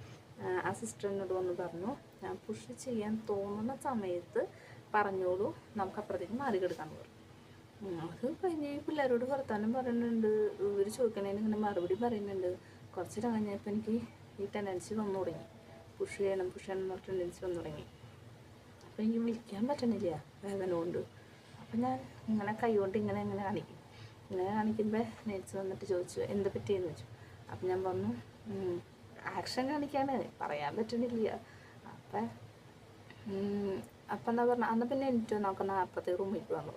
ആ സിസ്റ്റർ എന്നോട് വന്ന് പറഞ്ഞു, പുഷ് ചെയ്യാൻ തോന്നുന്ന സമയത്ത് പറഞ്ഞോളൂ, നമുക്ക് അപ്പുറത്തേക്ക് മാറി കിടക്കാമെന്ന് പറഞ്ഞു. അത് കഴിഞ്ഞ് പിള്ളേരോട് വർത്താനം പറയുന്നുണ്ട്, ഇവർ ചോദിക്കണേന് ഇങ്ങനെ മറുപടി പറയുന്നുണ്ട്. കുറച്ച് നേരം കഴിഞ്ഞപ്പോൾ എനിക്ക് ഈ ടെൻഡൻസി വന്നു തുടങ്ങി, പുഷ് ചെയ്യണം എന്നുള്ള ടെൻഡൻസി വന്നു തുടങ്ങി. അപ്പോൾ എനിക്ക് വിളിക്കാൻ പറ്റണില്ല വേദന കൊണ്ട്. അപ്പം ഞാൻ ഇങ്ങനെ കൈ കൊണ്ട് ഇങ്ങനെ കാണിക്കും. ഇങ്ങനെ കാണിക്കുമ്പോൾ നേഴ്സ് വന്നിട്ട് ചോദിച്ചു എന്ത് പറ്റിയെന്ന് ചോദിച്ചു. അപ്പം ഞാൻ പറഞ്ഞു ആക്ഷൻ കാണിക്കാണ്, പറയാൻ പറ്റണില്ല. അപ്പം എന്താ പറഞ്ഞാൽ അന്ന് പിന്നെ എനിക്ക് നോക്കുന്ന അപ്പുറത്തെ റൂമിലേക്ക് വന്നു.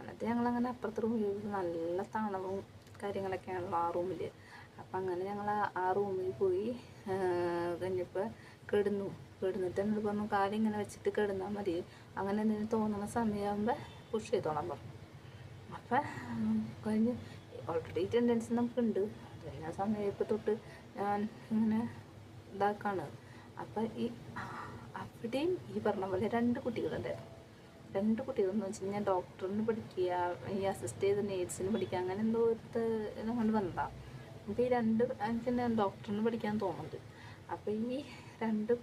എന്നിട്ട് ഞങ്ങളങ്ങനെ അപ്പുറത്തെ റൂമിൽ നല്ല തണവും കാര്യങ്ങളൊക്കെയാണല്ലോ ആ റൂമിൽ. അപ്പം അങ്ങനെ ഞങ്ങൾ ആ റൂമിൽ പോയി കഴിഞ്ഞപ്പോൾ കിടന്നിട്ട് എന്നോട് പറഞ്ഞു കാലിങ്ങനെ വെച്ചിട്ട് കിടന്നാൽ മതി, അങ്ങനെ എന്തെങ്കിലും തോന്നുന്ന സമയമാകുമ്പോൾ പുഷ് ചെയ്തോളാൻ പറഞ്ഞു. അപ്പം കഴിഞ്ഞ് ഓൾറെഡി ടെൻഡൻസി നമുക്കുണ്ട്, എല്ലാ സമയത്ത് തൊട്ട് ഞാൻ ഇങ്ങനെ ഇതാക്കാണ്. അപ്പം അവിടെയും ഈ പറഞ്ഞ പോലെ 2 കുട്ടികളുണ്ടായിരുന്നു. 2 കുട്ടികളെന്ന് വെച്ച് കഴിഞ്ഞാൽ ഡോക്ടറിന് പഠിക്കുക, ഈ അസിസ്റ്റ് ചെയ്ത് നേഴ്സിന് പഠിക്കുക, അങ്ങനെ എന്തോ കൊണ്ട് വന്നതാണ്. അപ്പോൾ ഈ 2 എനിക്ക് ഡോക്ടറിന് പഠിക്കാൻ തോന്നുന്നുണ്ട്. അപ്പോൾ ഈ 2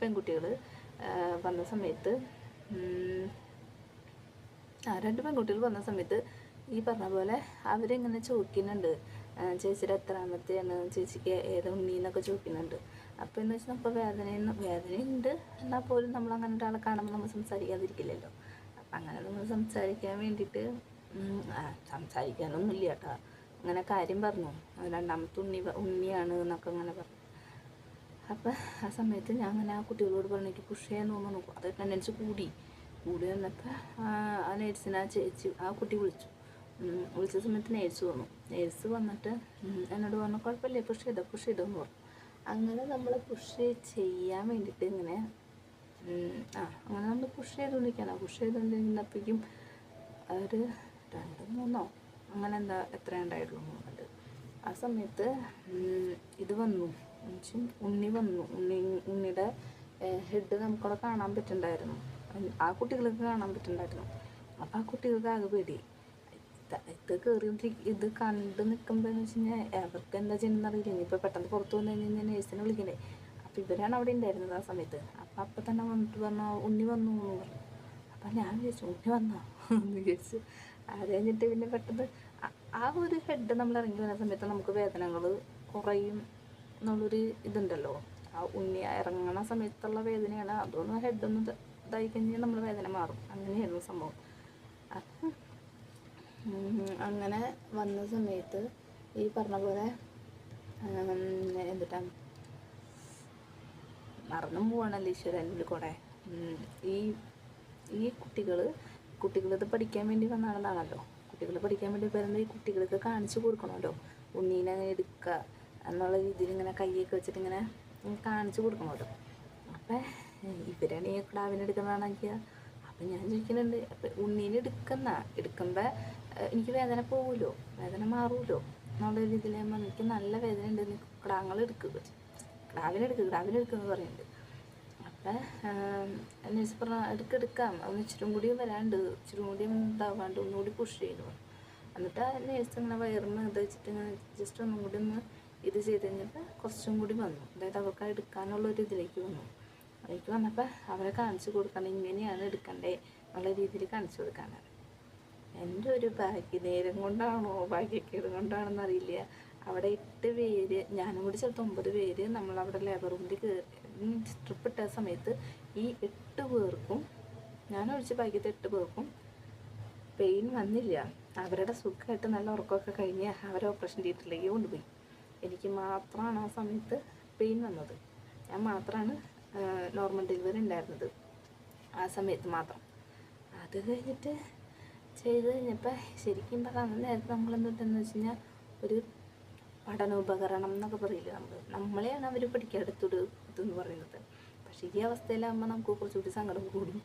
പെൺകുട്ടികൾ വന്ന സമയത്ത് 2 പെൺകുട്ടികൾ വന്ന സമയത്ത് ഈ പറഞ്ഞ പോലെ അവരിങ്ങനെ ചോദിക്കുന്നുണ്ട്, ചേച്ചിയുടെ എത്രാമത്തെയാണ്, ചേച്ചിക്ക് ഏത് ഉണ്ണീന്നൊക്കെ ചോദിക്കുന്നുണ്ട്. അപ്പോൾ എന്ന് വെച്ചാൽ നമുക്ക് വേദനയുണ്ട് എന്നാൽ പോലും നമ്മളങ്ങനെ ഒരാളെ കാണുമ്പോൾ നമ്മൾ സംസാരിക്കാതിരിക്കില്ലല്ലോ. അപ്പം അങ്ങനെ നമ്മൾ സംസാരിക്കാൻ വേണ്ടിയിട്ട് സംസാരിക്കാനൊന്നുമില്ല കേട്ടോ, അങ്ങനെ കാര്യം പറഞ്ഞു, 2ാമത്തെ ഉണ്ണിയാണ് എന്നൊക്കെ അങ്ങനെ പറഞ്ഞു. അപ്പം ആ സമയത്ത് ഞാൻ അങ്ങനെ ആ കുട്ടികളോട് പറഞ്ഞു എനിക്ക് പുഷ് ചെയ്യാൻ തോന്നുന്നു. അത് ടെൻഡൻസി കൂടി വന്നപ്പോൾ ആ നേഴ്സിനെ ആ കുട്ടി വിളിച്ച സമയത്ത് നേഴ്സ് വന്നിട്ട് എന്നോട് പറഞ്ഞു കുഴപ്പമില്ല പുഷ് ചെയ്തെന്ന് പറഞ്ഞു. അങ്ങനെ നമ്മൾ പുഷ് ചെയ്യാൻ വേണ്ടിയിട്ട് ഇങ്ങനെ അങ്ങനെ നമ്മൾ പുഷ് ചെയ്തുകൊണ്ടിരുന്നപ്പോഴേക്കും ഒരു 2-3 അങ്ങനെ എത്ര ഉണ്ടായിട്ടുള്ളൂ മൂന്നുണ്ട്. ആ സമയത്ത് ഇത് വന്നു, ഉണ്ണിയുടെ ഹെഡ് നമുക്കവിടെ കാണാൻ പറ്റുന്നുണ്ടായിരുന്നു, ആ കുട്ടികൾക്ക് കാണാൻ പറ്റുന്നുണ്ടായിരുന്നു. അപ്പോൾ ആ കുട്ടികൾക്ക് ആകെ പേടി, ഇത് ഇത് കണ്ട് നിൽക്കുമ്പോഴെന്ന് വെച്ച് കഴിഞ്ഞാൽ അവർക്ക് എന്താ ചെയ്യുന്നറിയില്ല. ഇനിയിപ്പോൾ പെട്ടെന്ന് പുറത്ത് വന്നു കഴിഞ്ഞാൽ നേഴ്സിനെ വിളിക്കണ്ടേ. അപ്പോൾ ഇവരാണ് അവിടെ ഉണ്ടായിരുന്നത് ആ സമയത്ത്. അപ്പം തന്നെ വന്നിട്ട് പറഞ്ഞു ഉണ്ണി വന്നു എന്ന് പറഞ്ഞു. അപ്പം ഞാൻ വിചാരിച്ചു ഉണ്ണി വന്നോ എന്ന് വിചാരിച്ചു. അത് കഴിഞ്ഞിട്ട് പിന്നെ പെട്ടെന്ന് ആ ഒരു ഹെഡ് നമ്മൾ ഇറങ്ങി വരുന്ന സമയത്ത് നമുക്ക് വേദനകൾ കുറയും എന്നുള്ളൊരു ഇതുണ്ടല്ലോ. ആ ഉണ്ണി ഇറങ്ങണ സമയത്തുള്ള വേദനയാണ്. അതൊന്ന് ഹെഡൊന്ന് ഇതായി കഴിഞ്ഞാൽ നമ്മൾ വേദന മാറും. അങ്ങനെയായിരുന്നു സംഭവം. അപ്പം അങ്ങനെ വന്ന സമയത്ത് ഈ പറഞ്ഞ പോലെ എന്നിട്ടാ മറന്നും പോവാണല്ലോ ഈശ്വരനിൽ കൂടെ. ഈ കുട്ടികളിത് പഠിക്കാൻ വേണ്ടി വന്നതാണല്ലോ. കുട്ടികൾ പഠിക്കാൻ വേണ്ടി വരുന്നത് ഈ കുട്ടികൾക്ക് കാണിച്ചു കൊടുക്കണമല്ലോ. ഉണ്ണീനെ എടുക്കുക എന്നുള്ള രീതിയിൽ ഇങ്ങനെ കൈയൊക്കെ വെച്ചിട്ട് ഇങ്ങനെ കാണിച്ചു കൊടുക്കണമല്ലോ. അപ്പം ഇവരാണ് ഈ ക്ലാവിനെടുക്കുന്നതാണെങ്കിൽ അപ്പം ഞാൻ ചോദിക്കുന്നുണ്ട് അപ്പം ഉണ്ണീനെ എടുക്കുമ്പോൾ എനിക്ക് വേദന പോകുമല്ലോ, വേദന മാറുമല്ലോ എന്നുള്ള രീതിയിൽ എനിക്ക് നല്ല വേദന ഉണ്ട്, ക്ലാവിനെടുക്കുമെന്ന് പറയുന്നുണ്ട്. അപ്പം നേഴ്സ് പറഞ്ഞു എടുക്കാം ഒന്ന് ഇച്ചിരി കൂടി വരാണ്ട്, ഇച്ചിരി കൂടി ഒന്നുകൂടി പുഷ് ചെയ്യുന്നു. എന്നിട്ട് ആ നേഴ്സ് ഇങ്ങനെ വയറിന് ഇത് വെച്ചിട്ട് ഇങ്ങനെ ജസ്റ്റ് ഒന്നും കൂടി ഒന്ന് ഇത് ചെയ്ത് കഴിഞ്ഞപ്പോൾ കുറച്ചും കൂടി വന്നു, അതായത് അവർക്ക് എടുക്കാനുള്ളൊരു ഇതിലേക്ക് വന്നു. അതിലേക്ക് വന്നപ്പോൾ അവരെ കാണിച്ചു കൊടുക്കണം, ഇങ്ങനെയാണ് എടുക്കണ്ടേ എന്നുള്ള രീതിയിൽ കാണിച്ചു കൊടുക്കാനാണ്. എൻ്റെ ഒരു ഭാഗ്യനേരം കൊണ്ടാണോ ഭാഗ്യക്കേട് കൊണ്ടാണെന്ന് അറിയില്ല, അവിടെ 8 പേര്, ഞാനും കൂടി ചേർത്ത് 9 പേര് നമ്മളവിടെ ലേബർ റൂമിൽ ട്രിപ്പ് ഇട്ട സമയത്ത് ഈ 8 പേർക്കും, ഞാൻ ഒഴിച്ച് ഭാഗ്യത്തെ 8 പേർക്കും പെയിൻ വന്നില്ല. അവരുടെ സുഖമായിട്ട് നല്ല ഉറക്കമൊക്കെ കഴിഞ്ഞ് അവരെ ഓപ്പറേഷൻ തിയേറ്ററിലേക്ക് കൊണ്ടുപോയി. എനിക്ക് മാത്രമാണ് ആ സമയത്ത് പെയിൻ വന്നത്. ഞാൻ മാത്രമാണ് നോർമൽ ഡെലിവറി ഉണ്ടായിരുന്നത് ആ സമയത്ത് മാത്രം. അത് കഴിഞ്ഞിട്ട് ചെയ്ത് കഴിഞ്ഞപ്പോൾ ശരിക്കും പറഞ്ഞാൽ നേരത്തെ നമ്മളെന്തുണ്ടെന്ന് വെച്ച് കഴിഞ്ഞാൽ ഒരു പഠനോപകരണം എന്നൊക്കെ പറയില്ല, നമ്മളെയാണ് അവർ പഠിക്കാടുത്തൊരു ഇതെന്ന് പറയുന്നത്. പക്ഷേ ഈ അവസ്ഥയിലാകുമ്പോൾ നമുക്ക് കുറച്ചുകൂടി സങ്കടം കൂടും.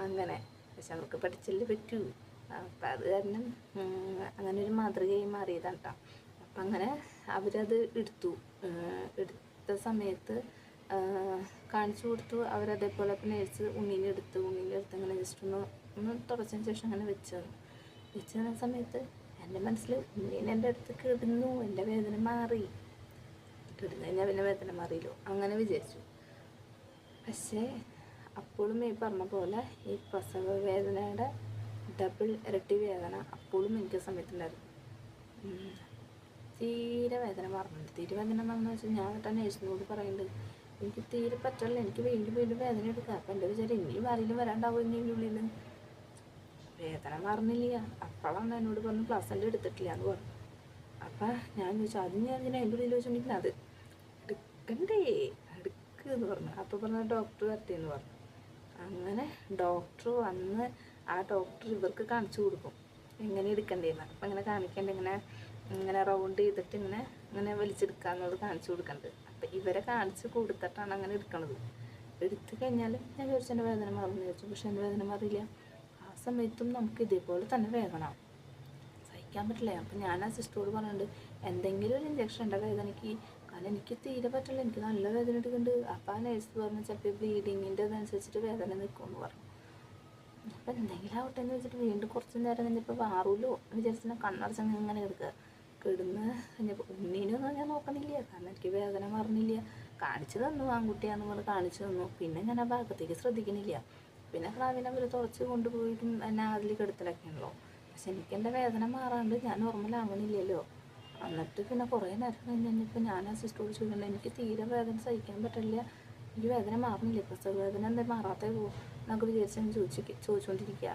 അങ്ങനെ പക്ഷെ അവർക്ക് പഠിച്ചല്ലേ പറ്റൂ. അപ്പം അത് കാരണം അങ്ങനെ ഒരു മാതൃകയായി മാറിയതാണ് കേട്ടോ. അപ്പം അങ്ങനെ അവരത് എടുത്ത സമയത്ത് കാണിച്ചു കൊടുത്തു. അവരതേപോലെ ഇപ്പം നേഴ്സ് ഉണ്ണീനെടുത്ത് അങ്ങനെ ജസ്റ്റ് ഒന്ന് തുടച്ചതിന് ശേഷം അങ്ങനെ വെച്ചതിന് സമയത്ത് എൻ്റെ മനസ്സിൽ ഉണ്ണീനെ എൻ്റെ അടുത്ത് കിടന്നു, എൻ്റെ വേദന മാറി, കിടന്നു കഴിഞ്ഞാൽ പിന്നെ വേദന മാറിയല്ലോ അങ്ങനെ വിചാരിച്ചു. പക്ഷേ അപ്പോഴും ഈ പറഞ്ഞ പോലെ ഈ പ്രസവ വേദനയുടെ ഡബിൾ ഇരട്ടി വേദന അപ്പോഴും എനിക്ക് സമയത്തുണ്ടായിരുന്നു. തീരെ വേദന മാറുന്നുണ്ട്. തീരെ വേദന മാറുന്ന വെച്ചാൽ ഞാൻ കേട്ടാ നേഴ്സിനോട് പറയുന്നുണ്ട്, എനിക്ക് തീരെ പറ്റില്ല, എനിക്ക് വീണ്ടും വേദന എടുക്കുക. അപ്പം എൻ്റെ വിചാരം ഇനിയും ആരെങ്കിലും വരാണ്ടാവും ഇനി ഉള്ളിൽ വേദന മാറുന്നില്ല. അപ്പോഴാണ് എന്നോട് പറഞ്ഞു പ്ലസൻ്റ് എടുത്തിട്ടില്ല എന്ന് പറഞ്ഞു. അപ്പം ഞാൻ ചോദിച്ചു അത് ഞാൻ അതിൻ്റെ ഉള്ളിൽ വെച്ചിട്ടുണ്ടെങ്കിൽ അത് എടുക്കണ്ടേ എടുക്കുക പറഞ്ഞു. അപ്പോൾ പറഞ്ഞ ഡോക്ടർ വരട്ടെ എന്ന് പറഞ്ഞു. അങ്ങനെ ഡോക്ടർ വന്ന് ആ ഡോക്ടർ ഇവർക്ക് കാണിച്ചു കൊടുക്കും എങ്ങനെ എടുക്കണ്ടേന്ന്. അപ്പം ഇങ്ങനെ കാണിക്കണ്ട, ഇങ്ങനെ റൗണ്ട് ചെയ്തിട്ട് ഇങ്ങനെ വലിച്ചെടുക്കാന്നുള്ളത് കാണിച്ചു കൊടുക്കണ്ട്. അപ്പം ഇവരെ കാണിച്ച് കൊടുത്തിട്ടാണ് അങ്ങനെ എടുക്കണത്. എടുത്തു കഴിഞ്ഞാൽ ഞാൻ ചോദിച്ചു എൻ്റെ വേദന മാറുമെന്ന് ചോദിച്ചു. പക്ഷെ എൻ്റെ വേദന മാറിയില്ല. ആ സമയത്തും നമുക്ക് ഇതേപോലെ തന്നെ വേദന സഹിക്കാൻ പറ്റില്ല. അപ്പം ഞാൻ ആ സിസ്റ്ററോട് പറഞ്ഞിട്ടുണ്ട് എന്തെങ്കിലും ഒരു ഇഞ്ചക്ഷൻ ഉണ്ട് വേദനയ്ക്ക്, കാരണം എനിക്ക് തീരെ പറ്റില്ല, എനിക്ക് നല്ല വേദന എടുക്കുന്നുണ്ട്. അപ്പം ആ നേഴ്സ് പറഞ്ഞു ചിലപ്പോൾ ബ്ലീഡിങ്ങിൻ്റെ അതനുസരിച്ചിട്ട് വേദന നിൽക്കുമെന്ന് പറഞ്ഞു. അപ്പം എന്തെങ്കിലും ആവട്ടെ എന്ന് വെച്ചിട്ട് വീണ്ടും കുറച്ച് നേരം കഴിഞ്ഞപ്പോൾ മാറുമല്ലോ എന്ന് വിചാരിച്ചാൽ കണ്ണടച്ചങ്ങ് ഇങ്ങനെ കിടന്ന് കഴിഞ്ഞപ്പോൾ ഉണ്ണീനൊന്നും ഞാൻ നോക്കണില്ല, കാരണം എനിക്ക് വേദന മാറുന്നില്ല. കാണിച്ചു തന്നു, ആൺകുട്ടിയാന്ന് പറഞ്ഞ് കാണിച്ചു തന്നു. പിന്നെ ഞാൻ ആ ഭാഗത്തേക്ക് ശ്രദ്ധിക്കണില്ല. പിന്നെ ക്ലാവിനെ അവർ തുറച്ച് കൊണ്ടുപോയിട്ടും എന്നെ അതിൽ കിടത്തിലൊക്കെയാണല്ലോ. പക്ഷെ എനിക്ക് എൻ്റെ വേദന മാറാണ്ട് ഞാൻ നോർമലാവണില്ലല്ലോ. എന്നിട്ട് പിന്നെ കുറേ നേരം കഴിഞ്ഞപ്പോൾ ഞാൻ ആ സിസ്റ്ററോട് ചോദിക്കണ്ട, എനിക്ക് തീരെ വേദന സഹിക്കാൻ പറ്റില്ല, എനിക്ക് വേദന മാറുന്നില്ല, പ്രസവ വേദന എന്താ മാറാത്തേ എന്നൊക്കെ വിചാരിച്ച് ചോദിച്ചുകൊണ്ടിരിക്കുക.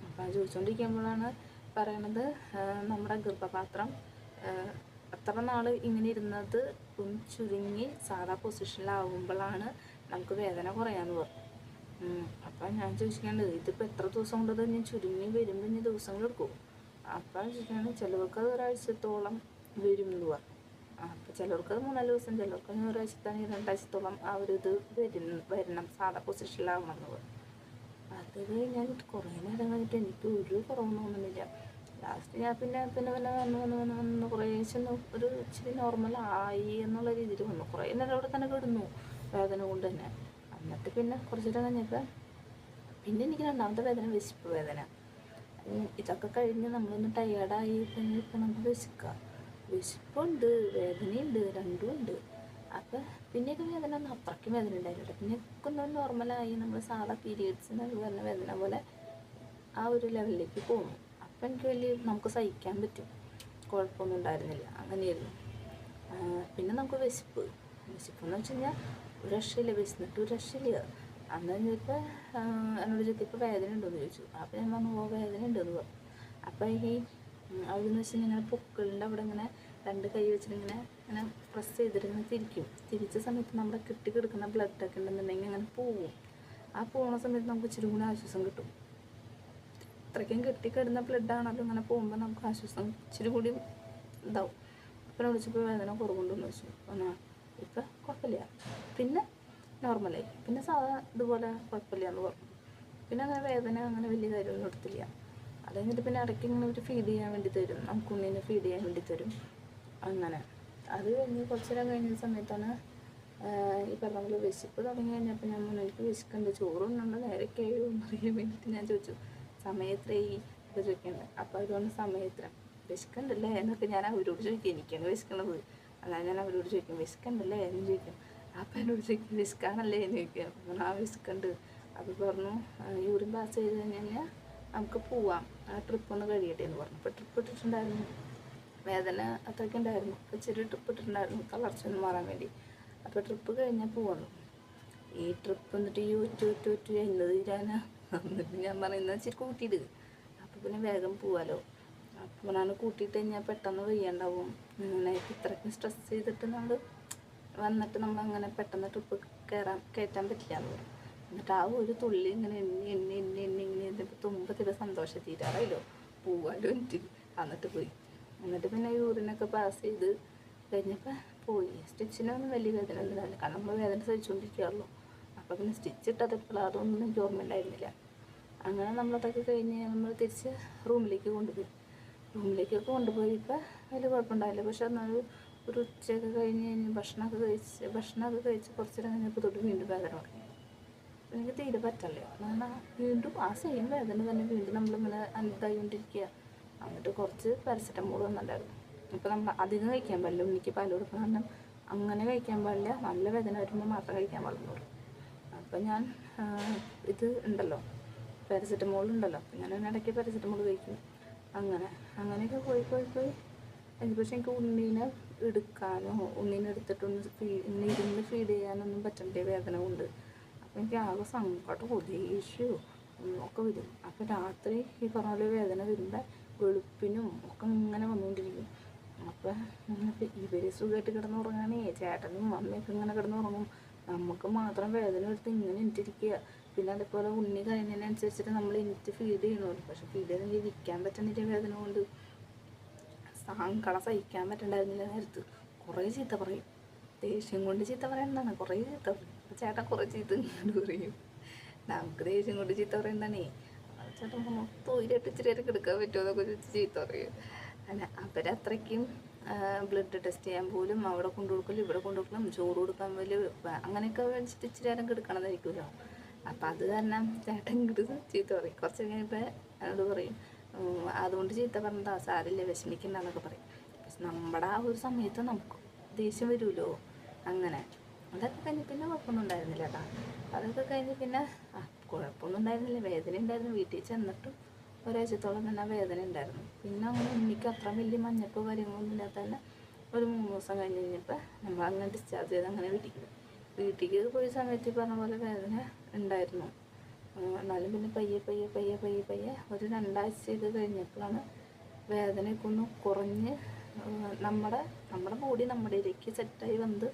അപ്പം ചോദിച്ചുകൊണ്ടിരിക്കുമ്പോഴാണ് പറയണത് നമ്മുടെ ഗർഭപാത്രം അത്ര നാൾ ഇങ്ങനെ ഇരുന്നത് ഒന്ന് ചുരുങ്ങി സാധാ പൊസിഷനിലാവുമ്പോഴാണ് നമുക്ക് വേദന കുറയാന്ന് പറഞ്ഞു. അപ്പം ഞാൻ ചോദിച്ചിട്ടുണ്ട് ഇതിപ്പോൾ എത്ര ദിവസം കൊണ്ടത് ഞാൻ ചുരുങ്ങി വരുമ്പോൾ ഇനി ദിവസങ്ങൾ എടുക്കും. അപ്പം ചോദിക്കുകയാണ് ചിലവർക്ക് അത് ഒരാഴ്ചത്തോളം വരും എന്ന് പറഞ്ഞു. അപ്പോൾ ചിലർക്ക് അത് 3-4 ദിവസം, ചിലർക്ക് 1-2 ആഴ്ചത്തോളം ആ ഒരു ഇത് വരണം സാധാ പൊസിഷനിലാവണം എന്ന് പറഞ്ഞു. അത് ഞാൻ കുറേ നേരം കഴിഞ്ഞിട്ട് എനിക്ക് ഒരു കുറവും തോന്നുന്നില്ല. ലാസ്റ്റ് ഞാൻ പിന്നെ വന്ന് കുറേശ്ശെ ഒരു ഇച്ചിരി നോർമലായി എന്നുള്ള രീതിയിൽ വന്നു. കുറേ നേരം അവിടെ തന്നെ കിടന്നു വേദന കൊണ്ട് തന്നെ. എന്നിട്ട് പിന്നെ കുറച്ച് നേരം കഴിഞ്ഞപ്പോൾ പിന്നെ എനിക്ക് രണ്ടാമത്തെ വേദന വിശപ്പ് വേദന. ഇതൊക്കെ കഴിഞ്ഞ് നമ്മളൊന്ന് ടയേർഡായി കഴിഞ്ഞപ്പോൾ നമുക്ക് വിശപ്പുണ്ട് വേദനയുണ്ട് രണ്ടും ഉണ്ട്. അപ്പം പിന്നെയൊക്കെ വേദന ഒന്നും അത്രയ്ക്കും വേദന ഉണ്ടായിരുന്നില്ല. പിന്നെ ഒന്നും നോർമലായി നമ്മൾ സാധാ പീരിയഡ്സിന് വരുന്ന വേദന പോലെ ആ ഒരു ലെവലിലേക്ക് പോകുന്നു. അപ്പം എനിക്ക് നമുക്ക് സഹിക്കാൻ പറ്റും, കുഴപ്പമൊന്നും ഉണ്ടായിരുന്നില്ല. അങ്ങനെയായിരുന്നു. പിന്നെ നമുക്ക് വിശപ്പെന്ന് വെച്ച് കഴിഞ്ഞാൽ ഒരു രക്ഷയില്ല, വിശന്നിട്ട് ഒരു രക്ഷയില്ല. അന്ന് കഴിഞ്ഞപ്പോൾ എന്നോട് ചോദിച്ചപ്പോൾ വേദന ഉണ്ടോയെന്ന് ചോദിച്ചു. അപ്പം ഞാൻ പറഞ്ഞു വേദന ഉണ്ടെന്ന് പറഞ്ഞു. അപ്പം ഈ അവിടെന്ന് വെച്ചാൽ ഇങ്ങനെ പൊക്കിളിൻ്റെ അവിടെ ഇങ്ങനെ 2 കൈ വെച്ചിട്ട് ഇങ്ങനെ പ്രസ് ചെയ്തിട്ട് ഇങ്ങനെ തിരിച്ച സമയത്ത് നമ്മുടെ കിടക്കുന്ന ബ്ലഡൊക്കെ ഉണ്ടെന്നുണ്ടെങ്കിൽ അങ്ങനെ പോവും. ആ പോകുന്ന സമയത്ത് നമുക്ക് ഇച്ചിരി കൂടി ആശ്വാസം കിട്ടും. അത്രയ്ക്കും കെട്ടിക്കിടുന്ന ബ്ലഡാണല്ലോ ഇങ്ങനെ പോകുമ്പോൾ നമുക്ക് ആശ്വാസം ഇച്ചിരി കൂടി ഇതാവും. അപ്പം വിളിച്ചപ്പോൾ വേദന കുറവുണ്ടെന്ന് വെച്ചു. ഇപ്പം കുഴപ്പമില്ല, പിന്നെ നോർമലായി, പിന്നെ സാധാ ഇതുപോലെ കുഴപ്പമില്ല എന്ന് പറഞ്ഞു. പിന്നെ അങ്ങനെ വേദന അങ്ങനെ വലിയ കാര്യമൊന്നും എടുത്തില്ല. അത് കഴിഞ്ഞിട്ട് പിന്നെ ഇടയ്ക്ക് ഇങ്ങനെ ഒരു ഫീഡ് ചെയ്യാൻ വേണ്ടി തരും, നമുക്ക് ഉണ്ണിനെ ഫീഡ് ചെയ്യാൻ വേണ്ടി തരും. അങ്ങനെ അത് കഴിഞ്ഞ് കുറച്ച് നേരം കഴിഞ്ഞ സമയത്താണ് ഈ പറഞ്ഞ പോലെ വിശപ്പ് തുടങ്ങി കഴിഞ്ഞപ്പോൾ ഞാൻ എനിക്ക് വിശക്കുന്നുണ്ട്, ചോറുണ്ട് നേരെ കഴിയുമെന്ന് അറിയാൻ വേണ്ടിയിട്ട് ഞാൻ ചോദിച്ചു സമയത്രയായി ഒക്കെ ചോദിക്കുന്നുണ്ട്. അപ്പോൾ അതുകൊണ്ട് സമയത്ര വിശക്കുന്നുണ്ടല്ലേ എന്നൊക്കെ ഞാൻ അവരോട് ചോദിക്കുക, എനിക്കാണ് വിശക്കുന്നത്. അല്ലാതെ ഞാൻ അവരോട് ചോദിക്കും വിസ്കണ്ടല്ലേ എന്ന് ചോദിക്കും. അപ്പം എന്നോട് ചോദിക്കും വിസ്കാണല്ലേ എന്ന് ചോദിക്കും. അപ്പം ആ വിസ്കുണ്ട്. അത് പറഞ്ഞു യൂറിൻ പാസ് ചെയ്ത് കഴിഞ്ഞാൽ നമുക്ക് പോവാം, ആ ട്രിപ്പ് ഒന്ന് കഴിയട്ടെ എന്ന് പറഞ്ഞു. അപ്പോൾ ട്രിപ്പ് ഇട്ടിട്ടുണ്ടായിരുന്നു, വേദന അത്രയ്ക്ക് ഉണ്ടായിരുന്നു. അപ്പോൾ ചെറിയ ട്രിപ്പ് ഇട്ടിട്ടുണ്ടായിരുന്നു തളർച്ച ഒന്ന് മാറാൻ വേണ്ടി. അപ്പോൾ ട്രിപ്പ് കഴിഞ്ഞാൽ പോവാണ്. ഈ ട്രിപ്പ് എന്നിട്ട് ഈ ഒറ്റ എന്നത് തീരാനാ. എന്നിട്ട് ഞാൻ പറയുന്നത് ഇച്ചിരി കൂട്ടിയിട്, അപ്പോൾ പിന്നെ വേഗം പോവാലോ. അപ്പോൾ ഞാൻ കൂട്ടിയിട്ട് കഴിഞ്ഞാൽ പെട്ടെന്ന് വയ്യാണ്ടാവും. ഇങ്ങനെ ഇത്രയ്ക്കും സ്ട്രെസ് ചെയ്തിട്ട് നമ്മൾ വന്നിട്ട് നമ്മളങ്ങനെ പെട്ടെന്ന് ട്രിപ്പ് കയറ്റാൻ പറ്റില്ല എന്ന് പറയും. എന്നിട്ട് ആ ഒരു തുള്ളി ഇങ്ങനെ ഇങ്ങനെ എന്നിപ്പോൾ തുമ്പത്തിൻ്റെ സന്തോഷം തീരാറായില്ലോ, പോവാലോ എനിക്ക്. എന്നിട്ട് പോയി. എന്നിട്ട് പിന്നെ യൂറിനൊക്കെ പാസ് ചെയ്ത് കഴിഞ്ഞപ്പോൾ പോയി. സ്റ്റിച്ചിനൊന്നും വലിയ വേദന ഒന്നും ഇല്ല, കാരണം നമ്മൾ വേദന സഹിച്ചുകൊണ്ടിരിക്കുകയുള്ളൂ. അപ്പോൾ പിന്നെ സ്റ്റിച്ച് ഇട്ടത് എപ്പോഴും അതൊന്നും എനിക്ക് ഓർമ്മ ഉണ്ടായിരുന്നില്ല. അങ്ങനെ നമ്മളതൊക്കെ കഴിഞ്ഞ് നമ്മൾ തിരിച്ച് റൂമിലേക്ക് കൊണ്ടുപോയി. റൂമിലേക്കൊക്കെ കൊണ്ടുപോയപ്പോൾ വലിയ കുഴപ്പമുണ്ടായില്ല. പക്ഷെ എന്നാലും ഒരു ഉച്ചയൊക്കെ കഴിഞ്ഞ് ഭക്ഷണമൊക്കെ കഴിച്ച് കുറച്ച് നേരം കഴിഞ്ഞപ്പോൾ തൊട്ട് വീണ്ടും വേദന തുടങ്ങി. എനിക്ക് തീരെ പറ്റല്ലേ, കാരണം വീണ്ടും ആ സെയിം വേദന തന്നെ വീണ്ടും നമ്മളിങ്ങനെ അനുഭവമായിക്കൊണ്ടിരിക്കുക. എന്നിട്ട് കുറച്ച് പാരസെറ്റമോൾ വന്നിട്ടുണ്ടായിരുന്നു. ഇപ്പോൾ നമ്മൾ അധികം കഴിക്കാൻ പാടില്ല, ഉണ്ണിക്ക് പാൽ കൊടുക്കുന്ന കാരണം അങ്ങനെ കഴിക്കാൻ പാടില്ല, നല്ല വേദന വരുമ്പോൾ മാത്രം കഴിക്കാൻ പാടുള്ളൂ. അപ്പോൾ ഞാൻ ഇത് ഉണ്ടല്ലോ പാരസെറ്റമോൾ ഉണ്ടല്ലോ, അപ്പോൾ ഞാൻ ഇടയ്ക്ക് പാരസെറ്റമോൾ കഴിക്കും. അങ്ങനെയൊക്കെ പോയി പക്ഷേ എനിക്ക് ഉണ്ണീനെ എടുക്കാനോ ഉണ്ണീനെ എടുത്തിട്ടൊന്ന് ഇരുന്ന് ഫീഡ് ചെയ്യാനൊന്നും പറ്റണ്ടേ വേദന കൊണ്ട്. അപ്പോൾ എനിക്ക് ആകെ സങ്കടവും ദേഷ്യവും ഒക്കെ വരും. അപ്പോൾ രാത്രി ഈ പറഞ്ഞ പോലെ വേദന വരുമ്പോൾ വെളുപ്പിനും ഒക്കെ ഇങ്ങനെ വന്നുകൊണ്ടിരിക്കും. അപ്പോൾ ഇവർ സുഖമായിട്ട് കിടന്നുറങ്ങാനേ, ചേട്ടനും അമ്മയൊക്കെ ഇങ്ങനെ കിടന്നുറങ്ങും, നമുക്ക് മാത്രം വേദന എടുത്ത് ഇങ്ങനെ എനിട്ടിരിക്കുക. പിന്നെ അതേപോലെ ഉണ്ണി കഴിഞ്ഞതിനനുസരിച്ചിട്ട് നമ്മൾ എനിക്ക് ഫീഡ് ചെയ്യണമല്ലോ. പക്ഷെ ഫീഡ് ചെയ്തെങ്കിൽ ഇരിക്കാൻ പറ്റുന്നില്ല, വേദന കൊണ്ട് സങ്കടം സഹിക്കാൻ പറ്റണ്ടായിരുന്നില്ല. നേരത്ത് കുറേ ചീത്ത പറയും, ദേഷ്യം കൊണ്ട് ചീത്ത പറയുന്നതാണ്, കുറേ ചീത്ത പറയും. അപ്പോൾ ചേട്ടൻ കുറേ ചീത്ത ഇങ്ങോട്ട് പറയും. നമുക്ക് ദേഷ്യം കൊണ്ട് ചീത്ത പറയുന്നതാണേ. ചേട്ടൻ തൊയിലിട്ട് ഇച്ചിരി നേരം എടുക്കാൻ പറ്റുമോ എന്നൊക്കെ ചോദിച്ച് ചീത്ത പറയും. അല്ല അവരത്രയ്ക്കും ബ്ലഡ് ടെസ്റ്റ് ചെയ്യാൻ പോലും അവിടെ കൊണ്ടുകൊടുക്കലും ഇവിടെ കൊണ്ടുകൊടുക്കലും ചോറ് കൊടുക്കാൻ പോലും അങ്ങനെയൊക്കെ വെച്ചിട്ട് ഇച്ചിരി നേരം കിടക്കണതായിരിക്കുമല്ലോ. അപ്പം അത് കാരണം ചേട്ടൻ ഇങ്ങോട്ട് ചീത്ത പറയും. കുറച്ച് കഴിഞ്ഞപ്പോൾ എന്നോട് പറയും അതുകൊണ്ട് ചീത്ത പറഞ്ഞതാ, സാരില്ല വിഷമിക്കണ്ടെന്നൊക്കെ പറയും. പക്ഷെ നമ്മുടെ ആ ഒരു സമയത്ത് നമുക്ക് ദേഷ്യം വരുമല്ലോ. അങ്ങനെ അതൊക്കെ കഴിഞ്ഞ് പിന്നെ കുഴപ്പമൊന്നും ഉണ്ടായിരുന്നില്ല കേട്ടോ. അതൊക്കെ കഴിഞ്ഞ് പിന്നെ കുഴപ്പമൊന്നും ഉണ്ടായിരുന്നില്ല, വേദന ഉണ്ടായിരുന്നു. വീട്ടിൽ ചെന്നിട്ടും ഒരാഴ്ചത്തോളം തന്നെ വേദന ഉണ്ടായിരുന്നു. പിന്നെ അങ്ങനെ ഉണ്ണിക്ക് അത്ര വലിയ മഞ്ഞപ്പോ കാര്യങ്ങളൊന്നും ഇല്ലാത്ത തന്നെ ഒരു 3 ദിവസം കഴിഞ്ഞപ്പോൾ നമ്മൾ അങ്ങനെ ഡിസ്ചാർജ് ചെയ്ത് അങ്ങനെ വീട്ടിലേക്ക് പോയ സമയത്ത് പറഞ്ഞ പോലെ വേദന ഉണ്ടായിരുന്നു. എന്നാലും പിന്നെ പയ്യെ ഒരു 2 ആഴ്ചയൊക്കെ കഴിഞ്ഞപ്പോഴാണ് വേദനയൊക്കെ ഒന്ന് കുറഞ്ഞ് നമ്മുടെ ബോഡി നമ്മുടെ ഇതിലേക്ക് സെറ്റായി വന്ന്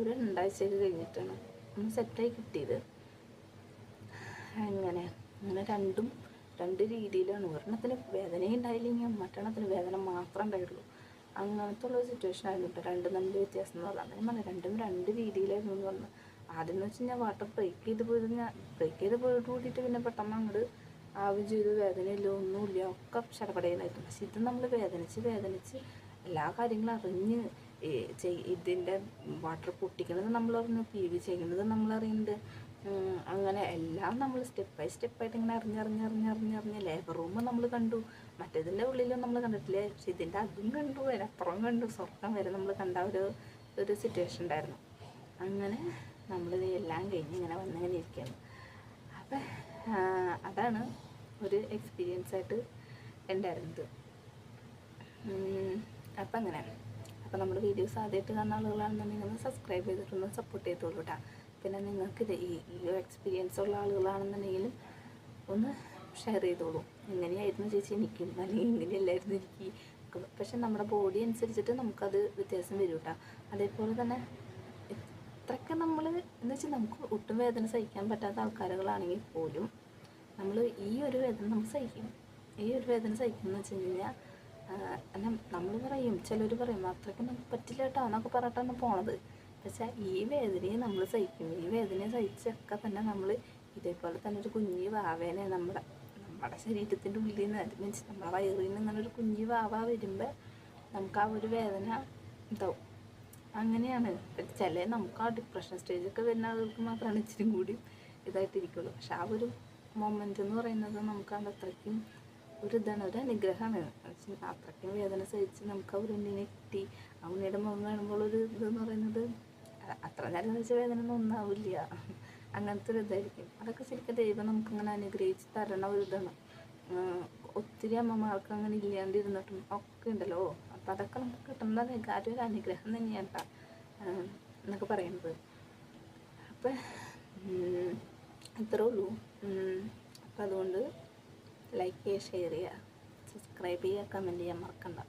ഒരു 2 ആഴ്ചയൊക്കെ കഴിഞ്ഞിട്ടാണ് ഒന്ന് സെറ്റായി കിട്ടിയത്. അങ്ങനെ രണ്ട് രീതിയിലാണ്. ഒരെണ്ണത്തിന് വേദനയും ഉണ്ടായില്ലെങ്കിൽ മറ്റെണ്ണത്തിന് വേദന മാത്രമേ ഉണ്ടായിട്ടുള്ളൂ. അങ്ങനത്തെ ഉള്ള സിറ്റുവേഷൻ ആയിരുന്നു കേട്ടോ. രണ്ട് വ്യത്യാസം എന്ന് പറഞ്ഞാൽ അങ്ങനെ പറഞ്ഞാൽ രണ്ടും 2 രീതിയിലായിരുന്നു എന്ന് പറഞ്ഞു. ആദ്യം എന്ന് വെച്ച് കഴിഞ്ഞാൽ വാട്ടർ ബ്രേക്ക് ചെയ്ത് പോയിട്ട് കൂടിയിട്ട് പിന്നെ പെട്ടെന്ന് അങ്ങോട്ട് ആവുകയും ചെയ്തു. വേദനയില്ല, ഒന്നുമില്ല, ഒക്കെ ചടപടയിലായിരുന്നു. പക്ഷെ ഇത് നമ്മൾ വേദനിച്ച് എല്ലാ കാര്യങ്ങളും അറിഞ്ഞ് ഇതിൻ്റെ വാട്ടർ പൊട്ടിക്കുന്നത് നമ്മളറിഞ്ഞു, PV ചെയ്യുന്നത് നമ്മളറിയുന്നുണ്ട്. അങ്ങനെ എല്ലാം നമ്മൾ സ്റ്റെപ്പ് ബൈ സ്റ്റെപ്പായിട്ട് ഇങ്ങനെ അറിഞ്ഞ് ലേബർ റൂം നമ്മൾ കണ്ടു. മറ്റേതിൻ്റെ ഉള്ളിലും നമ്മൾ കണ്ടിട്ടില്ലേ, പക്ഷെ ഇതിൻ്റെ അതും കണ്ടു, അതിനപ്പുറം കണ്ടു, സ്വർഗം വരെ നമ്മൾ കണ്ട ഒരു സിറ്റുവേഷൻ ഉണ്ടായിരുന്നു. അങ്ങനെ നമ്മളിത് എല്ലാം കഴിഞ്ഞ് ഇങ്ങനെ വന്നിങ്ങനെ ഇരിക്കുകയാണ്. അപ്പം അതാണ് ഒരു എക്സ്പീരിയൻസ് ആയിട്ട് ഉണ്ടായിരുന്നത്. അപ്പം അങ്ങനെ അപ്പോൾ നമ്മുടെ വീഡിയോസ് ആദ്യമായിട്ട് കാണുന്ന ആളുകളാണെന്നുണ്ടെങ്കിൽ ഒന്ന് സബ്സ്ക്രൈബ് ചെയ്തിട്ടൊന്ന് സപ്പോർട്ട് ചെയ്തോളൂ കേട്ടോ. പിന്നെ നിങ്ങൾക്ക് ഈ എക്സ്പീരിയൻസ് ഉള്ള ആളുകളാണെന്നുണ്ടെങ്കിലും ഒന്ന് ഷെയർ ചെയ്തോളൂ. എങ്ങനെയായിരുന്നു ചേച്ചി എനിക്കും, അല്ലെങ്കിൽ ഇങ്ങനെയല്ലായിരുന്നു എനിക്ക്. പക്ഷെ നമ്മുടെ ബോഡി അനുസരിച്ചിട്ട് നമുക്കത് വ്യത്യാസം വരും കേട്ടോ. അതേപോലെ തന്നെ ഇത്രയ്ക്ക് നമ്മൾ എന്ന് വെച്ചാൽ നമുക്ക് ഒട്ടും വേദന സഹിക്കാൻ പറ്റാത്ത ആൾക്കാരുകളാണെങ്കിൽ പോലും നമ്മൾ ഈ ഒരു വേദന നമുക്ക് സഹിക്കും. ഈ ഒരു വേദന സഹിക്കുമെന്ന് വെച്ച് കഴിഞ്ഞാൽ നമ്മൾ പറയും, ചിലർ പറയും അത്രയ്ക്ക് നമുക്ക് പറ്റില്ല കേട്ടോ എന്നൊക്കെ പറഞ്ഞിട്ടാണ് പോണത്. പക്ഷേ ഈ വേദനയെ നമ്മൾ സഹിക്കും. ഈ വേദനയെ സഹിച്ചൊക്കെ തന്നെ നമ്മൾ ഇതേപോലെ തന്നെ ഒരു കുഞ്ഞി വാവേനെ നമ്മുടെ ശരീരത്തിൻ്റെ ഉള്ളിൽ നിന്ന്, മീൻസ് നമ്മുടെ വയറിൽ നിന്ന് ഇങ്ങനെ ഒരു കുഞ്ഞി വാവ വരുമ്പോൾ നമുക്ക് ആ ഒരു വേദന ഉണ്ടാവും. അങ്ങനെയാണ്. നമുക്ക് ആ ഡിപ്രഷൻ സ്റ്റേജൊക്കെ വരുന്ന ആളുകൾക്ക് മാത്രമാണ് ഇച്ചിരി കൂടി ഇതായിട്ടിരിക്കുള്ളൂ. പക്ഷെ ആ ഒരു മൊമെൻ്റ് എന്ന് പറയുന്നത് നമുക്കത് അത്രയ്ക്കും ഒരു അനുഗ്രഹമാണ്. അത്രയ്ക്കും വേദന സഹിച്ച് നമുക്ക് ആ ഒരു ഉണ്ണിനെ കിട്ടി. ആ ആ ഉണ്ണിയുടെ മുഖം കാണുമ്പോൾ ഒരു ഇതെന്ന് പറയുന്നത് അത്ര നേരം വെച്ച വേദന ഒന്നും ഒന്നാവില്ല, അങ്ങനത്തെ ഒരു ഇതായിരിക്കും. അതൊക്കെ ശരിക്കും ദൈവം നമുക്കങ്ങനെ അനുഗ്രഹിച്ച് തരണ ഒരു ഇതാണ്. ഒത്തിരി അമ്മമാർക്ക് അങ്ങനെ ഇല്ലാണ്ടിരുന്നിട്ടും ഒക്കെ ഉണ്ടല്ലോ. അപ്പം അതൊക്കെ നമുക്ക് കിട്ടുന്നത് കാര്യം ഒരു അനുഗ്രഹം തന്നെയാണ് കേട്ടോ എന്നൊക്കെ പറയുന്നത്. അപ്പം ഇത്രേ ഉള്ളൂ. അപ്പം അതുകൊണ്ട് ലൈക്ക് ചെയ്യുക, ഷെയർ ചെയ്യുക, സബ്സ്ക്രൈബ് ചെയ്യുക, കമൻറ്റ് ചെയ്യാൻ മറക്കണ്ട.